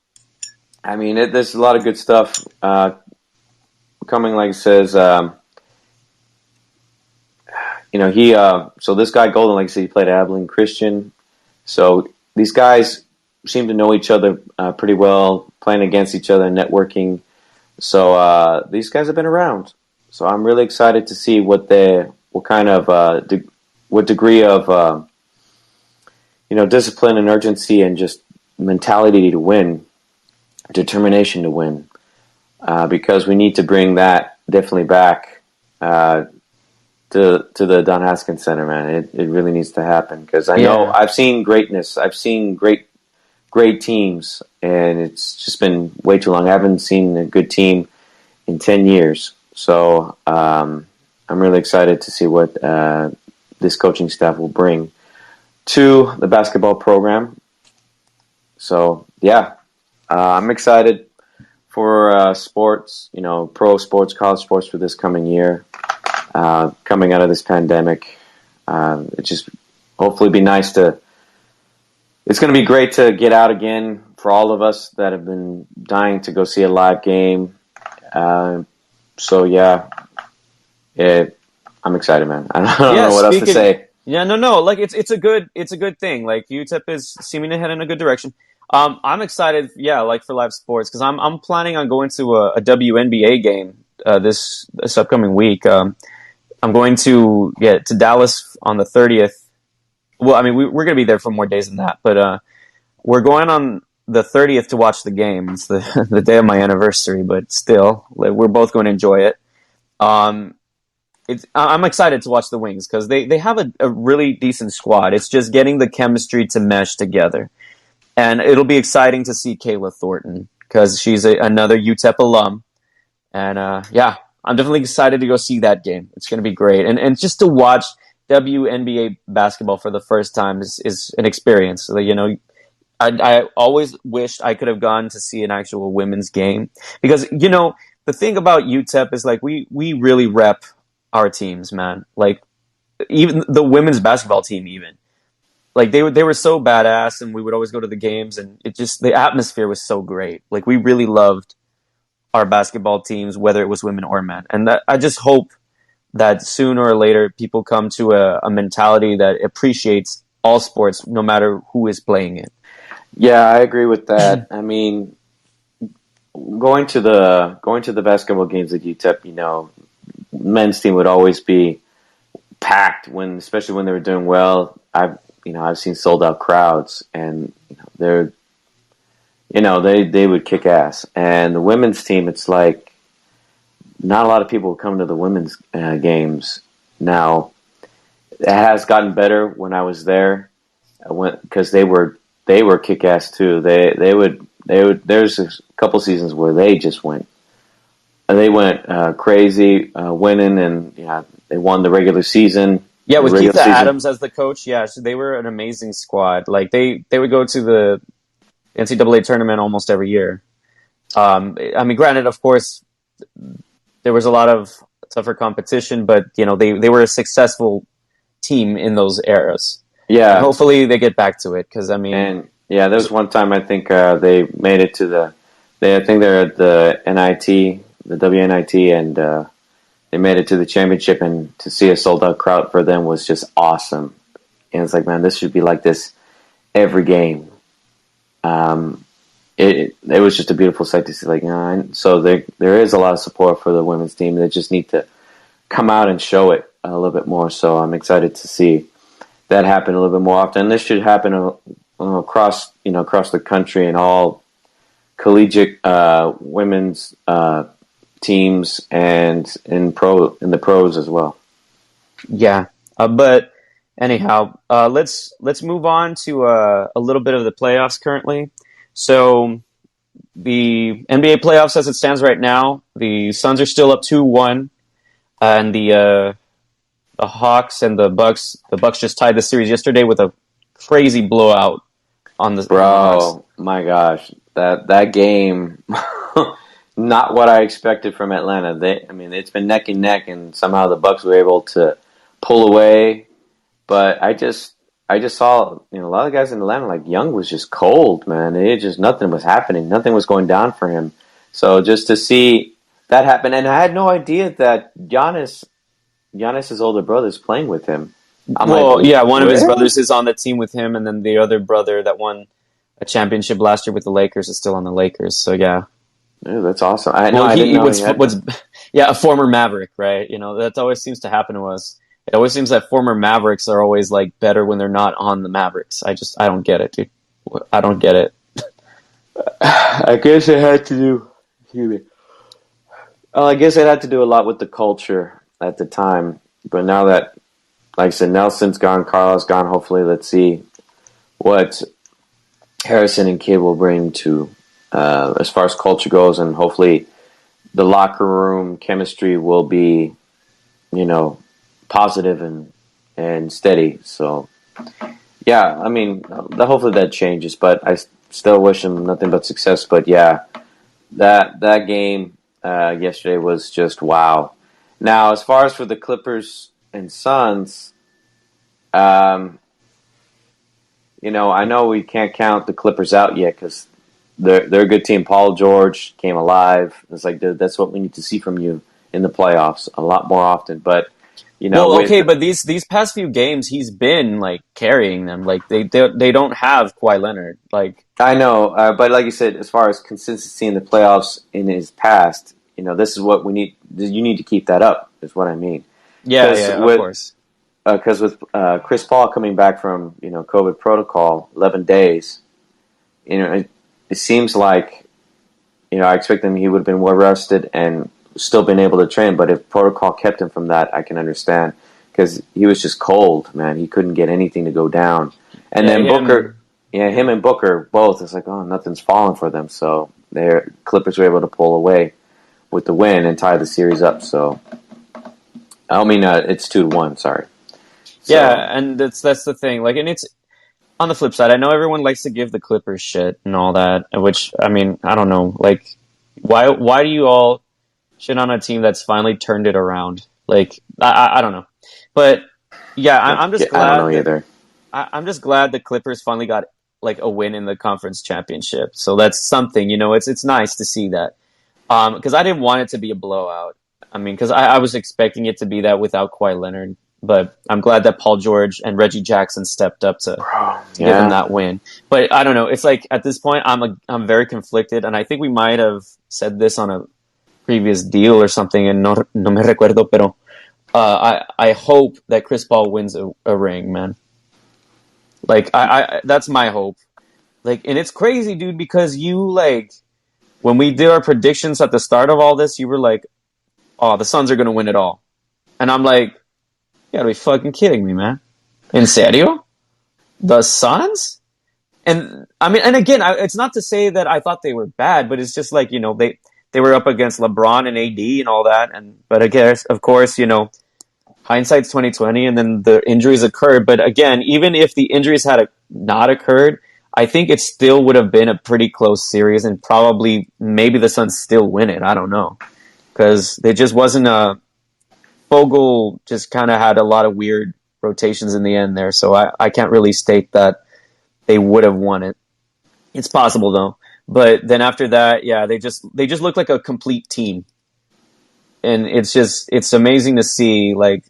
I mean, there's a lot of good stuff coming. Like it says, so this guy Golden, like I said, he played at Abilene Christian. So these guys seem to know each other pretty well, playing against each other, networking. So these guys have been around. So I'm really excited to see what degree of discipline and urgency and just mentality to win, determination to win, because we need to bring that definitely back to the Don Haskins Center, man. It really needs to happen because I know I've seen greatness. I've seen great teams, and it's just been way too long. I haven't seen a good team in 10 years. So I'm really excited to see what this coaching staff will bring to the basketball program. So, yeah, I'm excited for sports, pro sports, college sports for this coming year, coming out of this pandemic. It just hopefully be nice to... It's going to be great to get out again for all of us that have been dying to go see a live game. So yeah, I'm excited, man. I don't know what else to say. Yeah, no. Like it's a good thing. Like UTEP is seeming to head in a good direction. I'm excited. Yeah, like for live sports because I'm planning on going to a WNBA game this upcoming week. I'm going to Dallas on the 30th. Well, I mean, we're going to be there for more days than that, but we're going on the 30th to watch the game. It's the day of my anniversary, but still, we're both going to enjoy it. I'm excited to watch the Wings because they have a really decent squad. It's just getting the chemistry to mesh together. And it'll be exciting to see Kayla Thornton because she's another UTEP alum. And I'm definitely excited to go see that game. It's going to be great. And just to watch WNBA basketball for the first time is an experience. So, I always wished I could have gone to see an actual women's game because, the thing about UTEP is like we really rep our teams, man. Like even the women's basketball team, like they were so badass, and we would always go to the games, and the atmosphere was so great. Like we really loved our basketball teams, whether it was women or men. And that I just hope that sooner or later people come to a mentality that appreciates all sports, no matter who is playing it. Yeah, I agree with that. I mean, going to the basketball games at UTEP, men's team would always be packed especially when they were doing well. I've seen sold out crowds, and they would kick ass. And the women's team, it's like not a lot of people come to the women's games now. It has gotten better when I was there. I went because they were kick ass too. They would. There's a couple seasons where they just went crazy, winning, and they won the regular season. Yeah, with Keith Adams as the coach, so they were an amazing squad. Like they would go to the NCAA tournament almost every year. I mean, granted, of course, there was a lot of tougher competition, but they were a successful team in those eras. Yeah, and hopefully they get back to it because there was one time I think they made it to I think they're at the NIT, the WNIT, and they made it to the championship, and to see a sold out crowd for them was just awesome. And it's like, man, this should be like this every game. It was just a beautiful sight to see. So there is a lot of support for the women's team. They just need to come out and show it a little bit more. So I'm excited to see that happen a little bit more often. And this should happen across the country, and all collegiate women's teams, and in the pros as well. Yeah, but anyhow, let's move on to a little bit of the playoffs currently. So the NBA playoffs, as it stands right now, the Suns are still up 2-1, and the Hawks and the Bucks just tied the series yesterday with a crazy blowout on the Bro, my gosh, that game. Not what I expected from Atlanta. It's been neck and neck, and somehow the Bucks were able to pull away. But I just saw a lot of guys in Atlanta, like Young was just cold, man. Nothing was happening. Nothing was going down for him. So just to see that happen, and I had no idea that Giannis's older brother is playing with him. One of his brothers is on the team with him, and then the other brother that won a championship last year with the Lakers is still on the Lakers. So yeah. Dude, that's awesome. A former Maverick, right? That always seems to happen to us. It always seems that former Mavericks are always like better when they're not on the Mavericks. I don't get it, dude. I don't get it. I guess it had to do. Excuse me. I guess it had to do a lot with the culture at the time. But now that, like I said, Nelson's gone, Carlos gone. Hopefully, let's see what Harrison and Kidd will bring to. As far as culture goes, and hopefully the locker room chemistry will be, positive and steady. So, yeah, hopefully that changes, but I still wish him nothing but success. But yeah, that game yesterday was just wow. Now, as far as for the Clippers and Suns, I know we can't count the Clippers out yet because they're a good team. Paul George came alive. It's like, dude, that's what we need to see from you in the playoffs a lot more often. But but these past few games, he's been like carrying them. Like they don't have Kawhi Leonard. Like I know, but like you said, as far as consistency in the playoffs in his past, this is what we need. You need to keep that up. Is what I mean. Yeah, of course. Because with Chris Paul coming back from COVID protocol, 11 days, it seems like, I expect him, he would have been well rested and still been able to train. But if protocol kept him from that, I can understand. Because he was just cold, man. He couldn't get anything to go down. And then him and Booker both, it's like, nothing's falling for them. So their Clippers were able to pull away with the win and tie the series up. So, it's 2-1, sorry. So, yeah, and that's the thing. Like, and it's, on the flip side, I know everyone likes to give the Clippers shit and all that, which, I don't know. Like, why do you all shit on a team that's finally turned it around? Like, I don't know. But, yeah, I'm just glad. I don't know either. I'm just glad the Clippers finally got like a win in the conference championship. So that's something, it's nice to see that. Because I didn't want it to be a blowout. I mean, because I was expecting it to be that without Kawhi Leonard. But I'm glad that Paul George and Reggie Jackson stepped up to give them that win. But I don't know. It's like at this point, I'm very conflicted, and I think we might have said this on a previous deal or something. And no me recuerdo, pero I hope that Chris Paul wins a ring, man. Like I that's my hope. Like, and it's crazy, dude, because you like when we did our predictions at the start of all this, you were like, "Oh, the Suns are gonna win it all," and I'm like, "You gotta be fucking kidding me, man! In serio? The Suns?" And I mean, and again, it's not to say that I thought they were bad, but it's just like they were up against LeBron and AD and all that, but I guess of course hindsight's 2020, and then the injuries occurred. But again, even if the injuries had not occurred, I think it still would have been a pretty close series, and probably maybe the Suns still win it. I don't know, because they just wasn't a Vogel just kind of had a lot of weird rotations in the end there, so I can't really state that they would have won it. It's possible though. But then after that, yeah, they just look like a complete team, and it's amazing to see like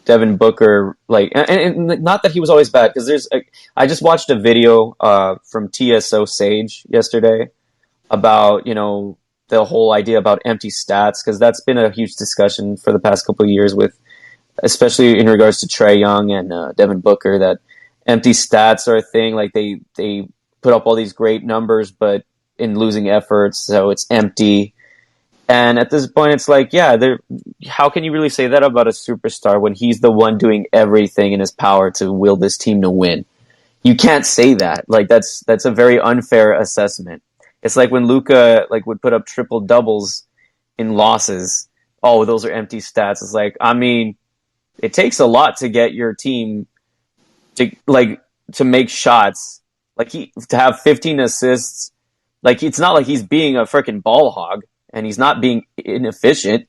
Devin Booker, like, and not that he was always bad, because I just watched a video from TSO Sage yesterday about the whole idea about empty stats, because that's been a huge discussion for the past couple of years, with especially in regards to Trae Young and Devin Booker, that empty stats are a thing. Like they put up all these great numbers, but in losing efforts, so it's empty. And at this point, it's like, yeah, how can you really say that about a superstar when he's the one doing everything in his power to will this team to win? You can't say that. Like that's a very unfair assessment. It's like when Luka would put up triple doubles in losses. Oh, those are empty stats. It's like, I mean, it takes a lot to get your team to make shots. Like to have 15 assists. Like it's not like he's being a freaking ball hog. And he's not being inefficient.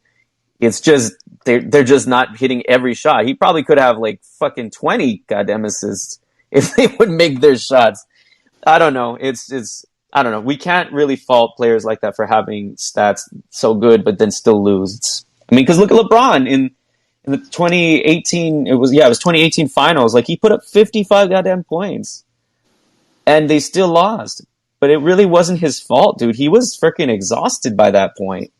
It's just they're just not hitting every shot. He probably could have like fucking 20 goddamn assists if they would make their shots. I don't know. It's I don't know. We can't really fault players like that for having stats so good but then still lose. I mean, because look at LeBron in the 2018. It was 2018 finals. Like he put up 55 goddamn points, and they still lost. But it really wasn't his fault, dude. He was freaking exhausted by that point.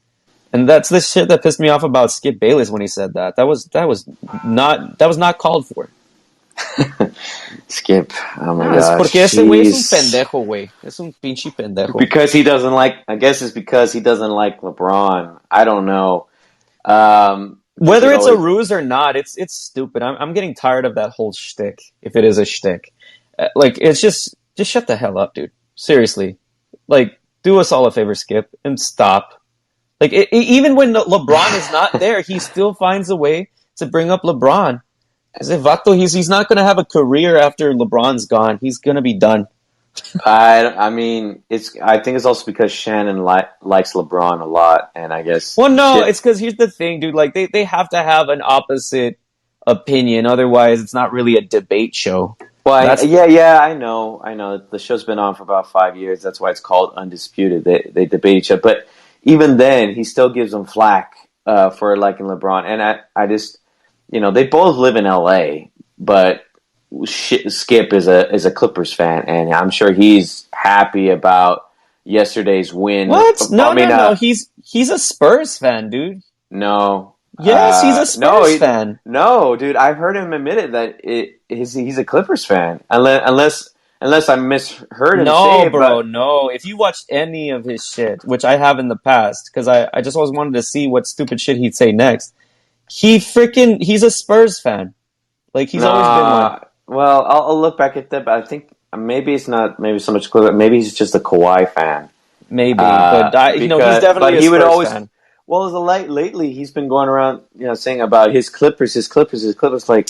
And that's the shit that pissed me off about Skip Bayless when he said that. That was not called for. Skip. Oh my gosh. Porque ese güey es un pendejo, güey. Es un pinche pendejo. Because he doesn't like, I guess it's because he doesn't like LeBron. I don't know. Whether it's a ruse or not, it's stupid. I'm getting tired of that whole shtick, if it is a shtick. It's just shut the hell up, dude. Seriously, like, do us all a favor, Skip, and stop. Like, even when LeBron is not there, he still finds a way to bring up LeBron. As if Vato, he's not going to have a career after LeBron's gone. He's going to be done. I mean, I think it's also because Shannon likes LeBron a lot, and I guess. Well, no, it's because here's the thing, dude. Like, they have to have an opposite opinion, otherwise, it's not really a debate show. Well, I know. The show's been on for about 5 years. That's why it's called Undisputed. They debate each other, but even then, he still gives them flack for liking LeBron. And I just, they both live in LA, but Skip is a Clippers fan, and I'm sure he's happy about yesterday's win. What? No. He's a Spurs fan, dude. No. Yes, he's a Spurs fan. No, dude, I've heard him admit it that he's a Clippers fan. Unless I misheard him say it. No, bro, no. If you watched any of his shit, which I have in the past, because I just always wanted to see what stupid shit he'd say next, he's a Spurs fan. Like, he's always been one. Well, I'll look back at that, but I think maybe it's not so much Clippers. Maybe he's just a Kawhi fan. Maybe, but he's definitely a Spurs fan. Well, lately he's been going around, saying about his Clippers. Like,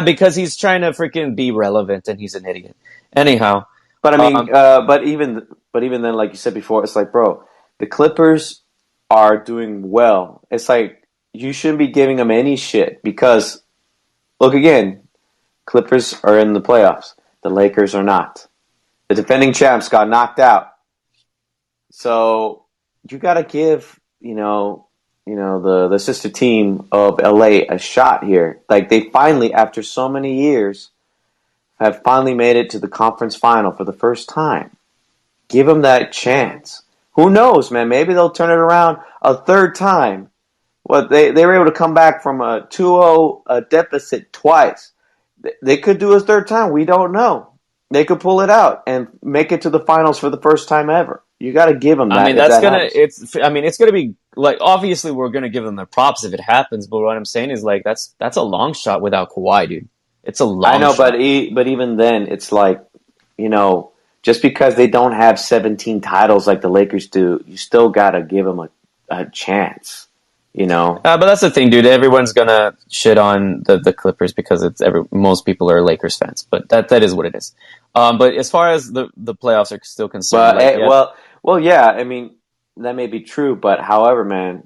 because he's trying to freaking be relevant, and he's an idiot. Anyhow, but I mean, but even then, like you said before, it's like, bro, the Clippers are doing well. It's like you shouldn't be giving them any shit because, look again, Clippers are in the playoffs. The Lakers are not. The defending champs got knocked out. So you got to give, the sister team of LA a shot here. Like, they finally, after so many years, have finally made it to the conference final for the first time. Give them that chance. Who knows, man? Maybe they'll turn it around a third time. Well, they were able to come back from a 2-0 deficit twice. They could do a third time. We don't know. They could pull it out and make it to the finals for the first time ever. You got to give them that. I mean, it's gonna be like, obviously we're gonna give them the props if it happens. But what I'm saying is, like, that's a long shot without Kawhi, dude. It's a long. I know, shot. but even then, it's like, just because they don't have 17 titles like the Lakers do, you still got to give them a chance. But that's the thing, dude. Everyone's gonna shit on the Clippers because most people are Lakers fans. But that is what it is. But as far as the playoffs are still concerned, yeah, I mean, that may be true, but however, man,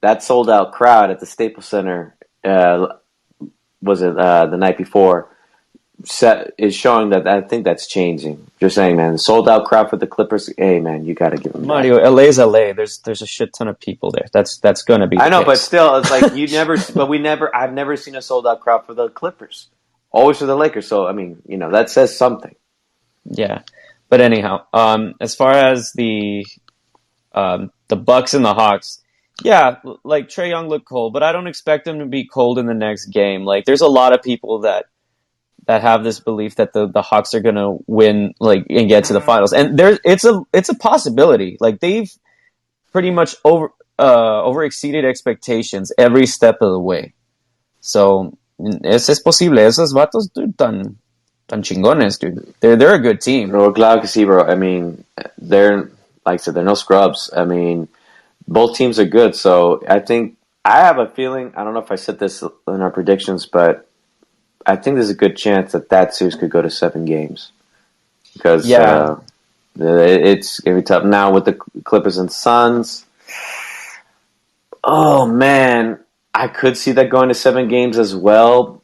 that sold out crowd at the Staples Center the night before is showing that. I think that's changing. Just saying, man, the sold out crowd for the Clippers. Hey, man, you got to give them Mario. that. LA's LA. There's a shit ton of people there. That's gonna be. I know, case. but still, it's like I've never seen a sold out crowd for the Clippers. Always for the Lakers. So I mean, that says something. Yeah, but anyhow, as far as the Bucks and the Hawks, yeah, like Trae Young looked cold, but I don't expect him to be cold in the next game. Like, there's a lot of people that have this belief that the Hawks are gonna win, like, and get to the finals, and it's a possibility. Like, they've pretty much over exceeded expectations every step of the way. So es posible. Esos vatos, dude, tan chingones, dude. They're a good team. Bro, claro que sí, bro. I mean, they're, like I said, they're no scrubs. I mean, both teams are good. So I have a feeling. I don't know if I said this in our predictions, but I think there's a good chance that series could go to 7 games because it's gonna be tough now with the Clippers and Suns. Oh man, I could see that going to 7 games as well,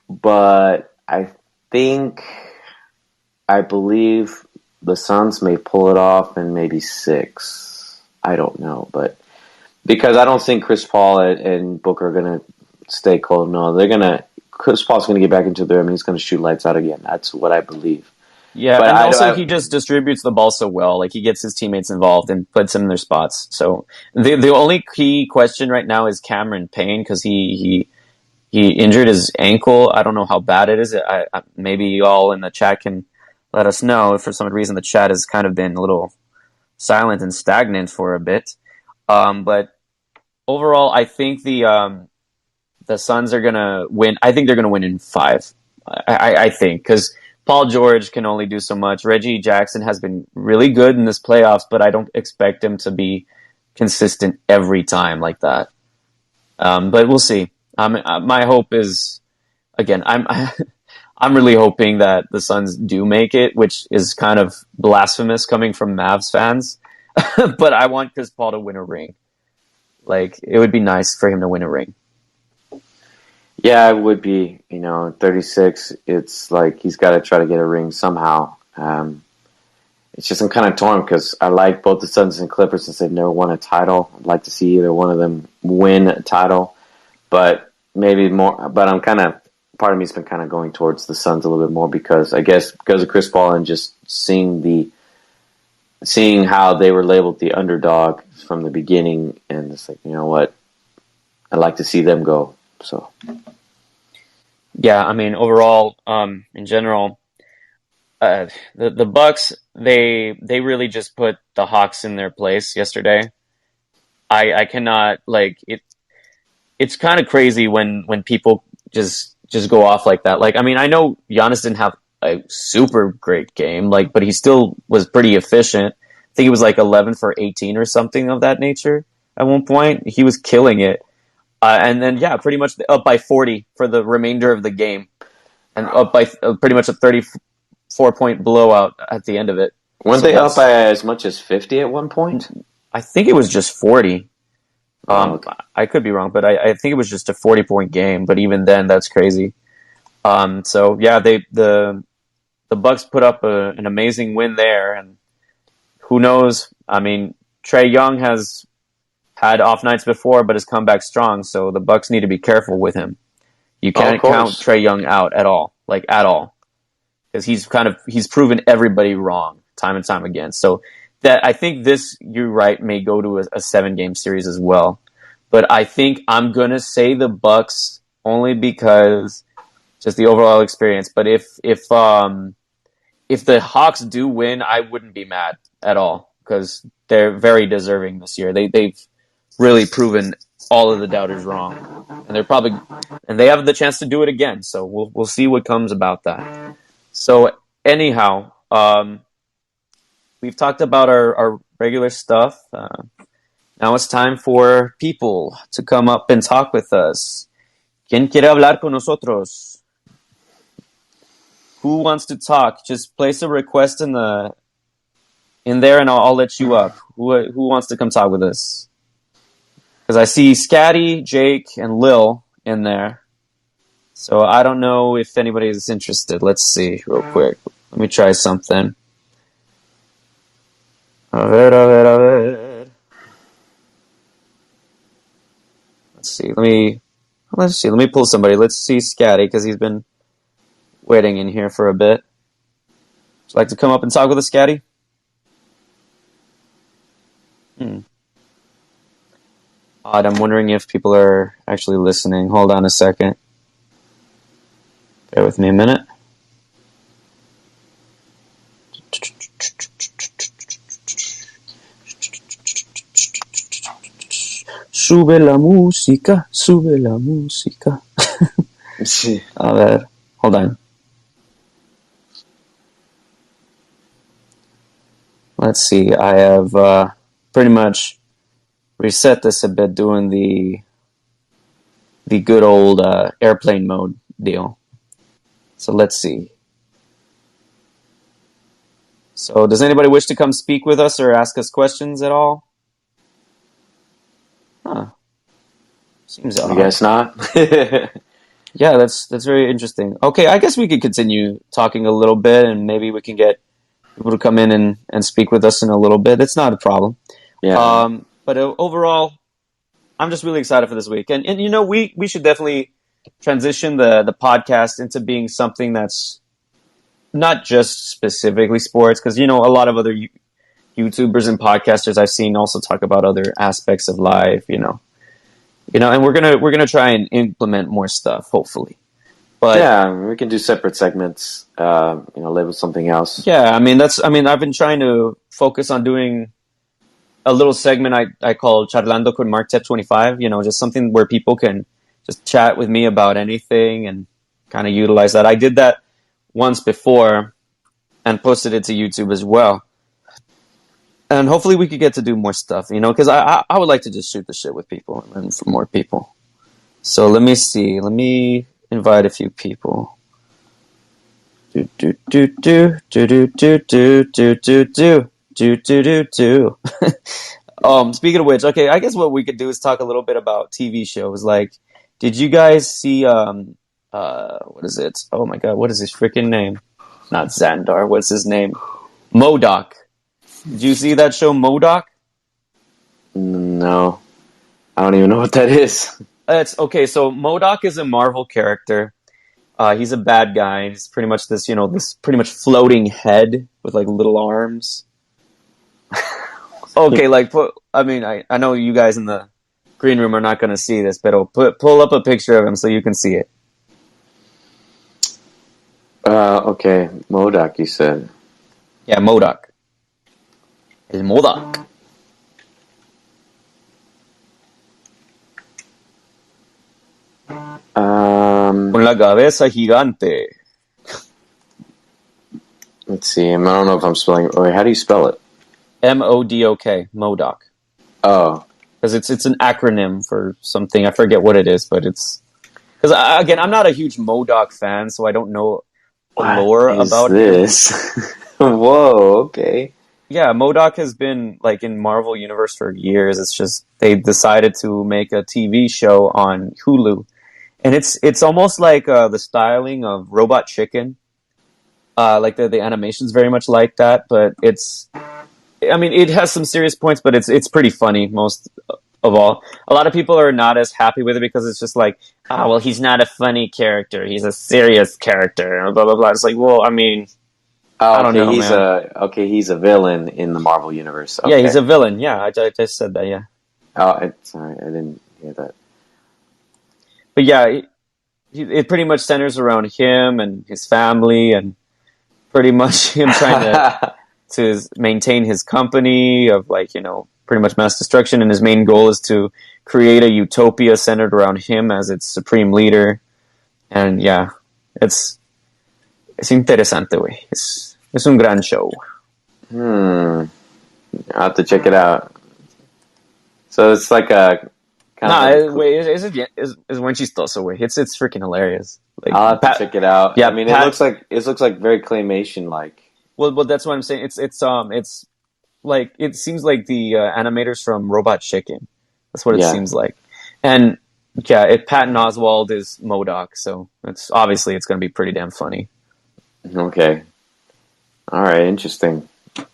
but I believe the Suns may pull it off in maybe 6. I don't know, but because I don't think Chris Paul and Booker are gonna stay cold. No, Chris Paul's going to get back into the room and he's going to shoot lights out again. That's what I believe. Yeah, but also he just distributes the ball so well. Like, he gets his teammates involved and puts them in their spots. So the only key question right now is Cameron Payne, because he injured his ankle. I don't know how bad it is. Maybe you all in the chat can let us know. If for some reason the chat has kind of been a little silent and stagnant for a bit. But overall, I think the Suns are going to win. I think they're going to win in 5. I think, because Paul George can only do so much. Reggie Jackson has been really good in this playoffs, but I don't expect him to be consistent every time like that. But we'll see. My hope is, again, I'm really hoping that the Suns do make it, which is kind of blasphemous coming from Mavs fans. But I want Chris Paul to win a ring. Like, it would be nice for him to win a ring. Yeah, it would be. 36, it's like he's got to try to get a ring somehow. It's just I'm kind of torn because I like both the Suns and Clippers since they've never won a title. I'd like to see either one of them win a title, but maybe more. But I'm kind of, part of me's been kind of going towards the Suns a little bit more because of Chris Paul and just seeing how they were labeled the underdog from the beginning, and it's like, you know what, I'd like to see them go. So, yeah, I mean, overall, in general, the Bucks, they really just put the Hawks in their place yesterday. I cannot, like, it's kind of crazy when people just go off like that. Like, I mean, I know Giannis didn't have a super great game, like, but he still was pretty efficient. I think he was like 11 for 18 or something of that nature at one point. He was killing it. And then, yeah, pretty much up by 40 for the remainder of the game. And up by pretty much a 34-point blowout at the end of it. Weren't they up by as much as 50 at one point? I think it was just 40. Okay. I could be wrong, but I think it was just a 40-point game. But even then, that's crazy. So yeah, the Bucks put up an amazing win there, and who knows? I mean, Trae Young has had off nights before, but has come back strong. So the Bucks need to be careful with him. You can't count Trae Young out at all, because he's proven everybody wrong time and time again. So that I think this, you're right, may go to a 7-game series as well. But I think I'm gonna say the Bucks only because just the overall experience. But if the Hawks do win, I wouldn't be mad at all because they're very deserving this year. They've really proven all of the doubters wrong, and they have the chance to do it again. So we'll see what comes about that. So anyhow, we've talked about our regular stuff. Now it's time for people to come up and talk with us. ¿Quién quiere hablar con nosotros? Who wants to talk? Just place a request in there, and I'll let you up. Who wants to come talk with us? Because I see Scatty, Jake, and Lil in there. So I don't know if anybody is interested. Let's see real quick. Let me try something. A ver. Let's see. Let me pull somebody. Let's see Scatty, because he's been waiting in here for a bit. Would you like to come up and talk with us, Scatty? Odd. I'm wondering if people are actually listening. Hold on a second. Bear with me a minute. Sube la música, sube la música. Sí. A ver, hold on. Let's see, I have pretty much reset this a bit doing the good old airplane mode deal. So let's see. So does anybody wish to come speak with us or ask us questions at all? Huh. Seems odd. I guess not. Yeah, that's very interesting. Okay, I guess we could continue talking a little bit, and maybe we can get people to come in and speak with us in a little bit. It's not a problem. Yeah. But overall, I'm just really excited for this week. And you know, we should definitely transition the podcast into being something that's not just specifically sports, because, you know, a lot of other YouTubers and podcasters I've seen also talk about other aspects of life, you know, and we're gonna try and implement more stuff, hopefully. But yeah, we can do separate segments. Label something else. Yeah, I mean I've been trying to focus on doing a little segment I call Charlando con MarkTep25. You know, just something where people can just chat with me about anything and kind of utilize that. I did that once before and posted it to YouTube as well. And hopefully we could get to do more stuff, you know, because I would like to just shoot the shit with people and learn from more people. So let me see. Let me invite a few people. Speaking of which, okay, I guess what we could do is talk a little bit about TV shows. Like, did you guys see what is it? Oh my god, what is his freaking name? Not Xandar. What's his name? MODOK. Did you see that show, MODOK? No, I don't even know what that is. It's okay. So MODOK is a Marvel character. He's a bad guy. He's pretty much this pretty much floating head with like little arms. Okay, I know you guys in the green room are not going to see this, but pull up a picture of him so you can see it. Okay, MODOK, you said. Yeah, MODOK. El MODOK. Con la cabeza gigante. Let's see. I don't know if I'm spelling it. Wait, how do you spell it? MODOK. MODOK. Oh. Because it's an acronym for something. I forget what it is, but it's... Because, again, I'm not a huge MODOK fan, so I don't know lore about this? Whoa, okay. Yeah, MODOK has been like in Marvel Universe for years. It's just they decided to make a TV show on Hulu. and it's almost like the styling of Robot Chicken. Like the animation's very much like that, but it has some serious points, but it's pretty funny most of all. A lot of people are not as happy with it because it's just like, well, he's not a funny character, he's a serious character, blah blah blah. It's like, well, I mean, I don't know, man. He's a villain in the Marvel universe. Okay. Yeah, he's a villain. Yeah, I just said that. Yeah. Oh, sorry, I didn't hear that. But yeah, it pretty much centers around him and his family, and pretty much him trying to maintain his company of, like, pretty much mass destruction. And his main goal is to create a utopia centered around him as its supreme leader. And yeah, es interesante, güey. Es un gran show. I'll have to check it out. So it's like a es buen chistoso, güey. It's freaking hilarious. Like, I'll have to check it out. Yeah, I mean, it looks like very claymation like. Well, that's what I'm saying. It's like, it seems like the animators from Robot Chicken. That's what it seems like. And yeah, Patton Oswalt is MODOK, so it's going to be pretty damn funny. Okay. All right, interesting. But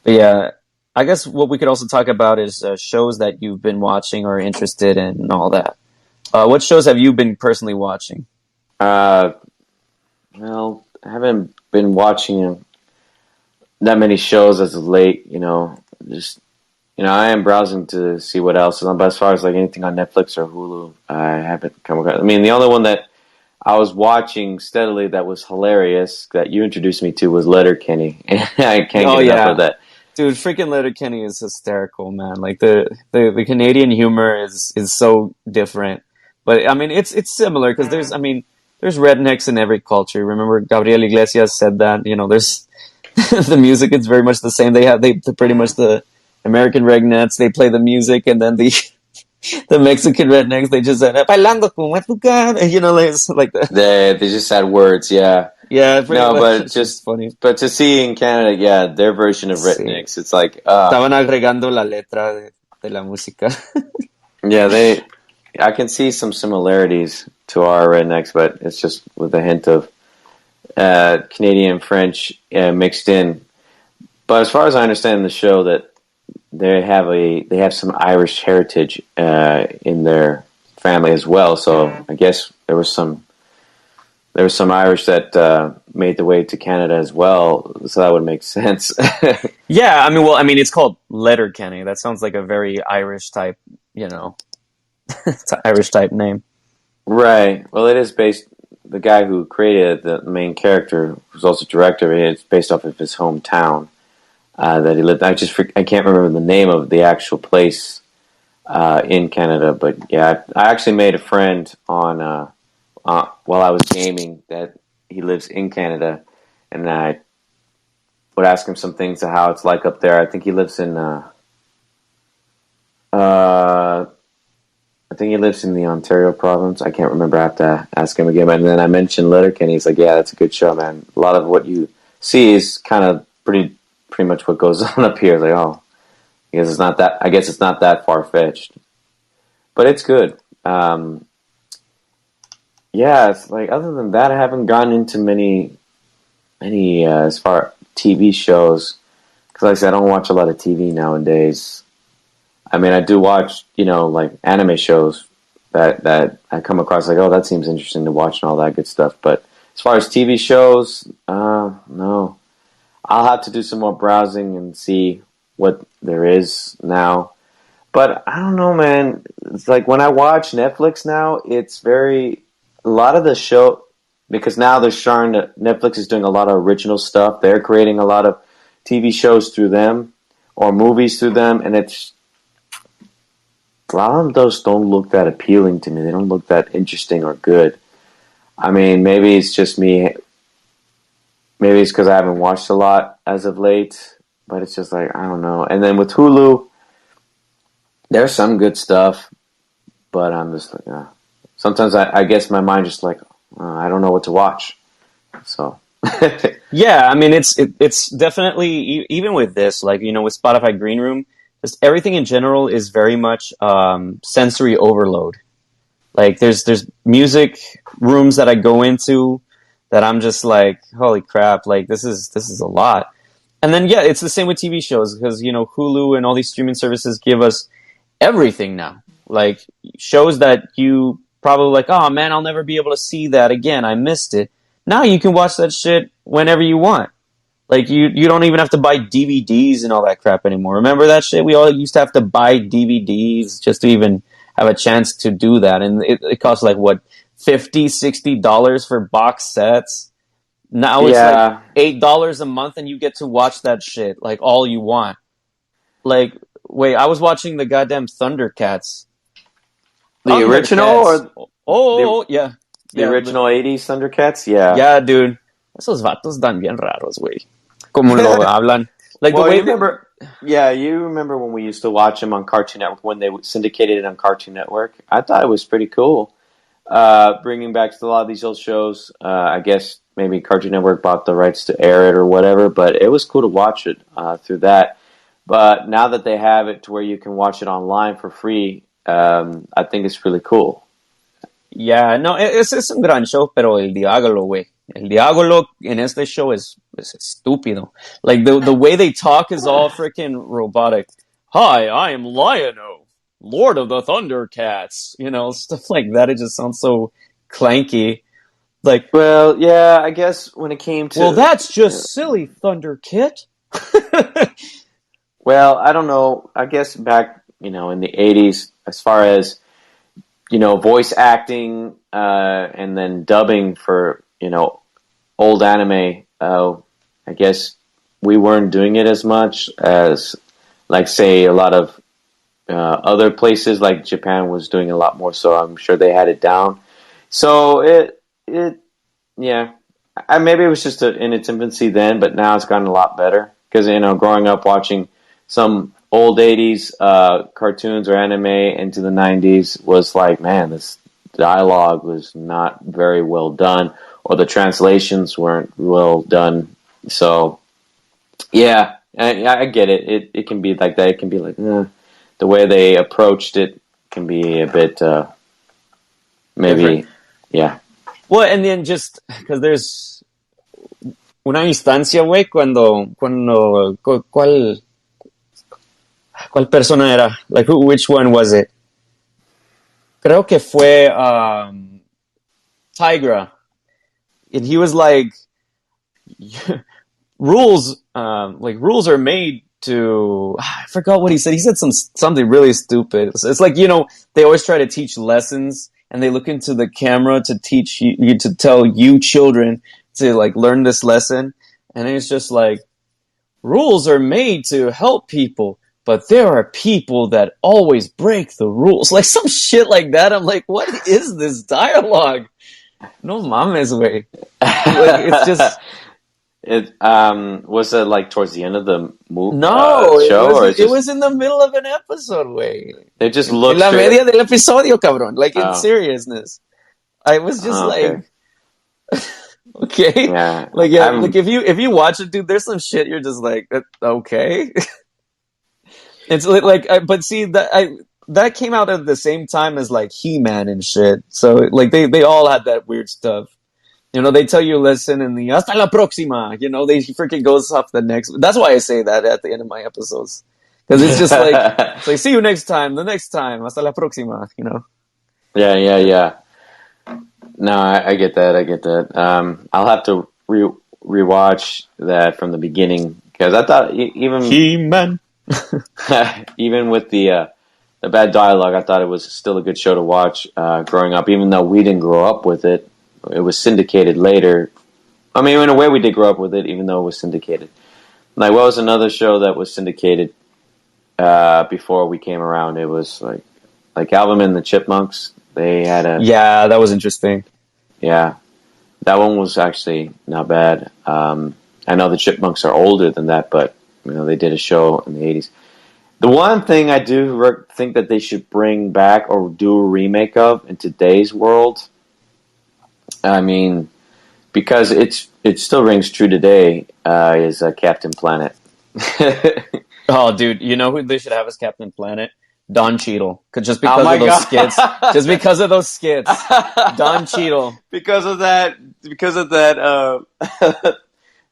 yeah, I guess what we could also talk about is shows that you've been watching or interested in and all that. What shows have you been personally watching? Well, I haven't been watching that many shows as of late. I am browsing to see what else is on. But as far as like anything on Netflix or Hulu, I haven't come across. I mean, the only one that I was watching steadily that was hilarious that you introduced me to was Letterkenny. I can't get enough of that. Dude, freaking Letterkenny is hysterical, man. Like the Canadian humor is so different, but I mean it's similar because there's rednecks in every culture. Remember, Gabriel Iglesias said that. There's the music. It's very much the same. They pretty much the American rednecks. They play the music, and then the Mexican rednecks, they just said bailando con Matucan. It's like that. They just had words, yeah. Yeah, but just funny. But to see in Canada, yeah, their version of rednecks, it's like estaban agregando la letra de la música. Yeah, I can see some similarities to our rednecks, but it's just with a hint of Canadian French mixed in. But as far as I understand the show, that they have some Irish heritage in their family as well. So I guess there was some Irish that made the way to Canada as well. So that would make sense. Yeah, it's called Letterkenny. That sounds like a very Irish type, it's an Irish type name. Right. Well, it is based. The guy who created the main character, who's also director, it's based off of his hometown that he lived. I can't remember the name of the actual place in Canada, but yeah, I actually made a friend on while I was gaming that he lives in Canada, and I would ask him some things of how it's like up there. I think he lives in the Ontario province. I can't remember. I have to ask him again. And then I mentioned Letterkenny. He's like, yeah, that's a good show, man. A lot of what you see is kind of pretty much what goes on up here. Like, oh, I guess it's not that far-fetched. But it's good. Yeah, it's like, other than that, I haven't gone into many as far TV shows. Because like I said, I don't watch a lot of TV nowadays. I mean, I do watch, like anime shows that I come across, like, oh, that seems interesting to watch and all that good stuff. But as far as TV shows, no. I'll have to do some more browsing and see what there is now. But I don't know, man. It's like when I watch Netflix now, it's a lot of the show, because now they're showing that Netflix is doing a lot of original stuff. They're creating a lot of TV shows through them or movies through them, and it's a lot of those don't look that appealing to me. They don't look that interesting or good. I mean, maybe it's just me. Maybe it's because I haven't watched a lot as of late, but it's just like, I don't know. And then with Hulu, there's some good stuff, but I'm just like, sometimes I guess my mind just like, I don't know what to watch. So. Yeah, I mean, it's definitely, even with this, like, with Spotify Greenroom, just everything in general is very much sensory overload. Like there's music rooms that I go into that I'm just like, holy crap, like this is a lot. And then yeah, it's the same with TV shows because Hulu and all these streaming services give us everything now. Like shows that you probably like, oh man, I'll never be able to see that again. I missed it. Now you can watch that shit whenever you want. Like you don't even have to buy DVDs and all that crap anymore. Remember that shit? We all used to have to buy DVDs just to even have a chance to do that. And it costs like what, $50-$60 for box sets. Now it's like $8 a month and you get to watch that shit like all you want. Like, wait, I was watching the goddamn Thundercats. The original or yeah. The original 80s Thundercats? Yeah. Yeah, dude. Esos vatos dan bien raros, güey. Como lo hablan. Like well, the way you remember, you remember when we used to watch them on Cartoon Network when they syndicated it on Cartoon Network? I thought it was pretty cool. Bringing back a lot of these old shows. I guess maybe Cartoon Network bought the rights to air it or whatever, but it was cool to watch it through that. But now that they have it to where you can watch it online for free, I think it's really cool. Yeah, no, es un gran show, pero el diálogo, güey. El diálogo en este show es estúpido. Like, the way they talk is all freaking robotic. Hi, I am Lion-O, Lord of the Thundercats. Stuff like that. It just sounds so clanky. Like, well, yeah, I guess when it came to... Well, that's just silly, Thunderkit. Well, I don't know. I guess back, in the 80s, as far as, voice acting and then dubbing for, old anime, I guess we weren't doing it as much as, like, say, a lot of other places, like Japan was doing a lot more, so I'm sure they had it down. So yeah. Maybe it was just in its infancy then, but now it's gotten a lot better. Because, growing up watching some old 80s cartoons or anime into the 90s was like, man, this dialogue was not very well done, or the translations weren't well done. So, yeah, I get it. It can be like that. It can be like, the way they approached it can be a bit, maybe, different. Yeah. Well, and then just, because there's una instancia, güey, cuando ¿cuál persona era? Like, which one was it? Creo que fue Tigra. And he was like, rules are made to... I forgot what he said. He said something really stupid. It's like, they always try to teach lessons, and they look into the camera to teach you to tell you children to, like, learn this lesson. And it's just like, rules are made to help people, but there are people that always break the rules. Like some shit like that. I'm like, what is this dialogue? No mames, way. Like, it's just... It was it like towards the end of the movie? No, show, it was in the middle of an episode, way. They just looked. La media del episodio, cabrón. Like in seriousness, I was just like, okay, yeah, like like if you watch it, dude, there's some shit you're just like, okay. It's like, but see that came out at the same time as like He-Man and shit. So like they all had that weird stuff. They tell you listen and the hasta la próxima. They freaking goes off the next. That's why I say that at the end of my episodes, because it's just like it's like see you next time, the next time, hasta la próxima. Yeah. No, I get that. I'll have to rewatch that from the beginning, because I thought even He-Man, even with the bad dialogue, I thought it was still a good show to watch growing up, even though we didn't grow up with it. It was syndicated later. I mean, in a way, we did grow up with it, even though it was syndicated. Like, what was another show that was syndicated before we came around? It was like Alvin and the Chipmunks. They had a... Yeah, that was interesting. Yeah. That one was actually not bad. I know the Chipmunks are older than that, but, they did a show in the 80s. The one thing I do think that they should bring back or do a remake of in today's world... I mean, because it still rings true today, is Captain Planet. Oh, dude, you know who they should have as Captain Planet? Don Cheadle. Just Oh because my of those God. skits. Just because of those skits. Don Cheadle. Because of that,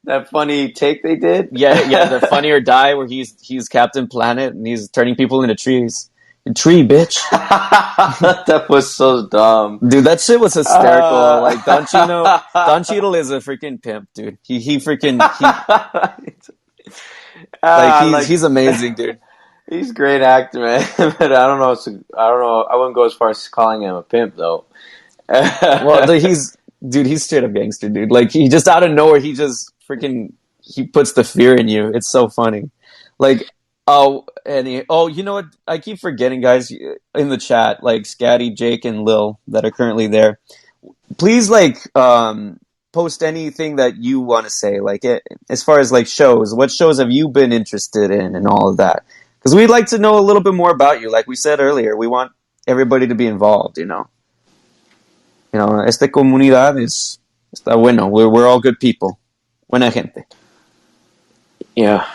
that funny take they did. Yeah, the Funny or Die where he's Captain Planet and he's turning people into trees. Tree, bitch. That was so dumb. Dude, that shit was hysterical. Like Don Cheadle is a freaking pimp, dude. He he's amazing, dude. He's a great actor, man. But I don't know. I wouldn't go as far as calling him a pimp, though. Well, he's straight up gangster, dude. Like he just out of nowhere, he just freaking he puts the fear in you. It's so funny. Like you know what? I keep forgetting, guys, in the chat, like Scatty, Jake, and Lil that are currently there. Please, post anything that you want to say, like as far as like shows. What shows have you been interested in, and all of that? Because we'd like to know a little bit more about you. Like we said earlier, we want everybody to be involved. You know, esta comunidad está bueno. We're all good people, buena gente. Yeah.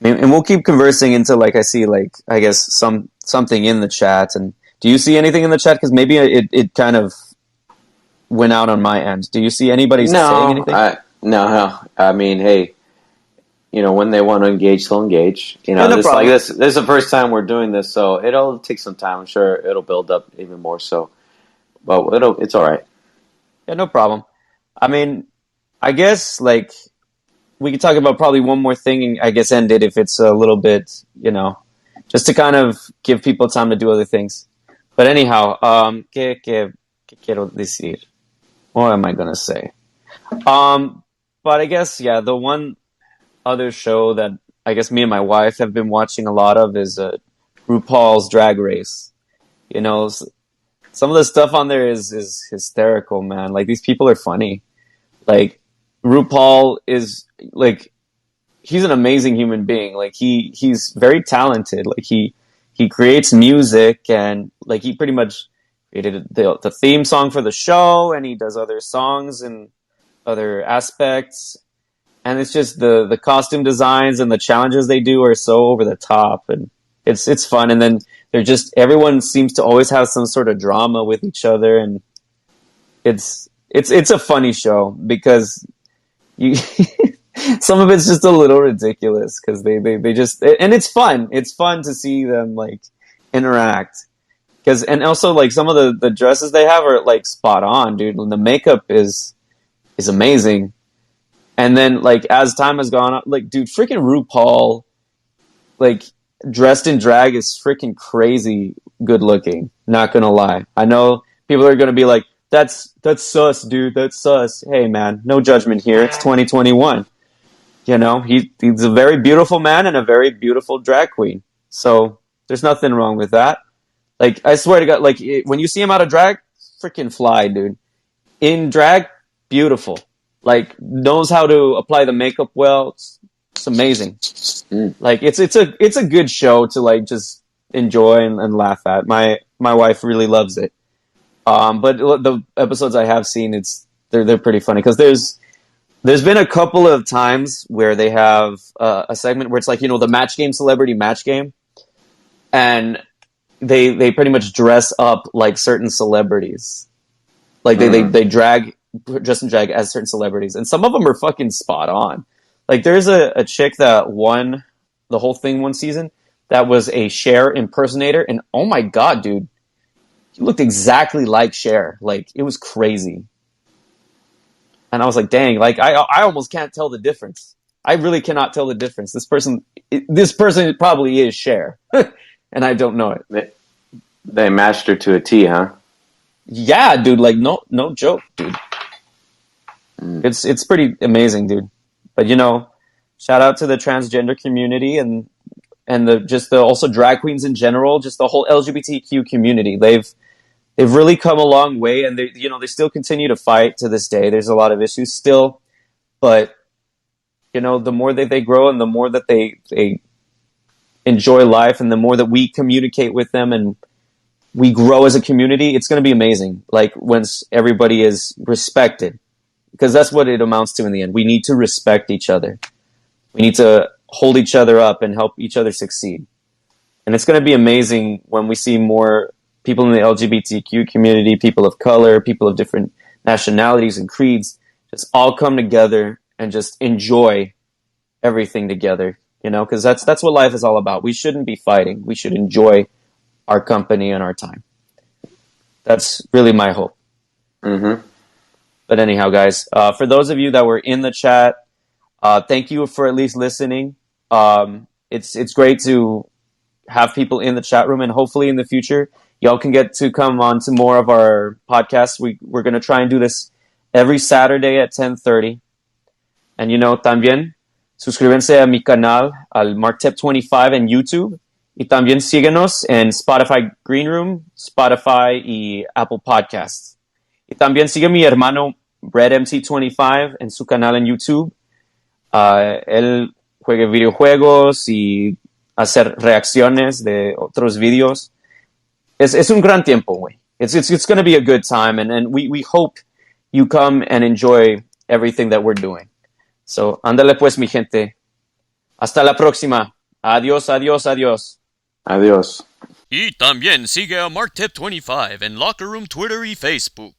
And we'll keep conversing until I see I guess something in the chat. And do you see anything in the chat? Because maybe it kind of went out on my end. Do you see anybody saying anything? No. I mean, hey, when they want to engage, they'll engage. This is the first time we're doing this, so it'll take some time. I'm sure it'll build up even more so. But it's all right. Yeah, no problem. I mean, I guess we could talk about probably one more thing and I guess end it if it's a little bit, just to kind of give people time to do other things. But anyhow, ¿qué quiero decir? What am I going to say? But I guess, yeah, the one other show that I guess me and my wife have been watching a lot of is RuPaul's Drag Race. Some of the stuff on there is hysterical, man. Like, these people are funny. Like, RuPaul is, he's an amazing human being. Like, he's very talented. Like, he creates music, and, he pretty much created the theme song for the show, and he does other songs and other aspects. And it's just the costume designs and the challenges they do are so over the top, and it's fun. And then everyone seems to always have some sort of drama with each other, and it's a funny show because some of it's just a little ridiculous because they just, and it's fun. It's fun to see them interact and also some of the dresses they have are spot on, dude. And the makeup is amazing. And then as time has gone on, dude, freaking RuPaul, dressed in drag is freaking crazy good looking. Not gonna lie. I know people are gonna be like, that's sus, dude. That's sus. Hey, man, no judgment here. It's 2021. He's a very beautiful man and a very beautiful drag queen. So there's nothing wrong with that. I swear to God, when you see him out of drag, freaking fly, dude. In drag, beautiful. Knows how to apply the makeup well. It's amazing. It's a good show to just enjoy and laugh at. My wife really loves it. But the episodes I have seen, they're pretty funny because there's been a couple of times where they have a segment where it's the match game, celebrity match game, and they pretty much dress up like certain celebrities. They dress and drag as certain celebrities, and some of them are fucking spot on. There's a chick that won the whole thing one season that was a Cher impersonator, and oh my God, dude, he looked exactly like Cher. It was crazy. And I was like, dang, I almost can't tell the difference. I really cannot tell the difference. This person probably is Cher, and I don't know it. They matched her to a T, huh? Yeah, dude, no joke, dude. It's pretty amazing, dude. But shout out to the transgender community and also drag queens in general, just the whole LGBTQ community. They've really come a long way, and they still continue to fight to this day. There's a lot of issues still, but the more that they grow and the more that they enjoy life, and the more that we communicate with them and we grow as a community, it's going to be amazing. Once everybody is respected. Because that's what it amounts to in the end. We need to respect each other. We need to hold each other up and help each other succeed. And it's going to be amazing when we see more people in the LGBTQ community, people of color, people of different nationalities and creeds, just all come together and just enjoy everything together, you know, because that's what life is all about. We shouldn't be fighting. We should enjoy our company and our time. That's really my hope. Mm-hmm. But anyhow, guys, for those of you that were in the chat, thank you for at least listening. It's great to have people in the chat room, and hopefully in the future, y'all can get to come on to more of our podcasts. We're going to try and do this every Saturday at 10:30. And, you know, también suscríbanse a mi canal, al MarkTep25 en YouTube. Y también síguenos en Spotify Greenroom, Spotify y Apple Podcasts. Y también sigue mi hermano RedMT25 en su canal en YouTube. Él juega videojuegos y hacer reacciones de otros videos. Es un gran tiempo, güey. It's going to be a good time, and we hope you come and enjoy everything that we're doing. So, ándale pues, mi gente. Hasta la próxima. Adiós, adiós, adiós. Adiós. Y también sigue a MarkTep25 en Locker Room, Twitter y Facebook.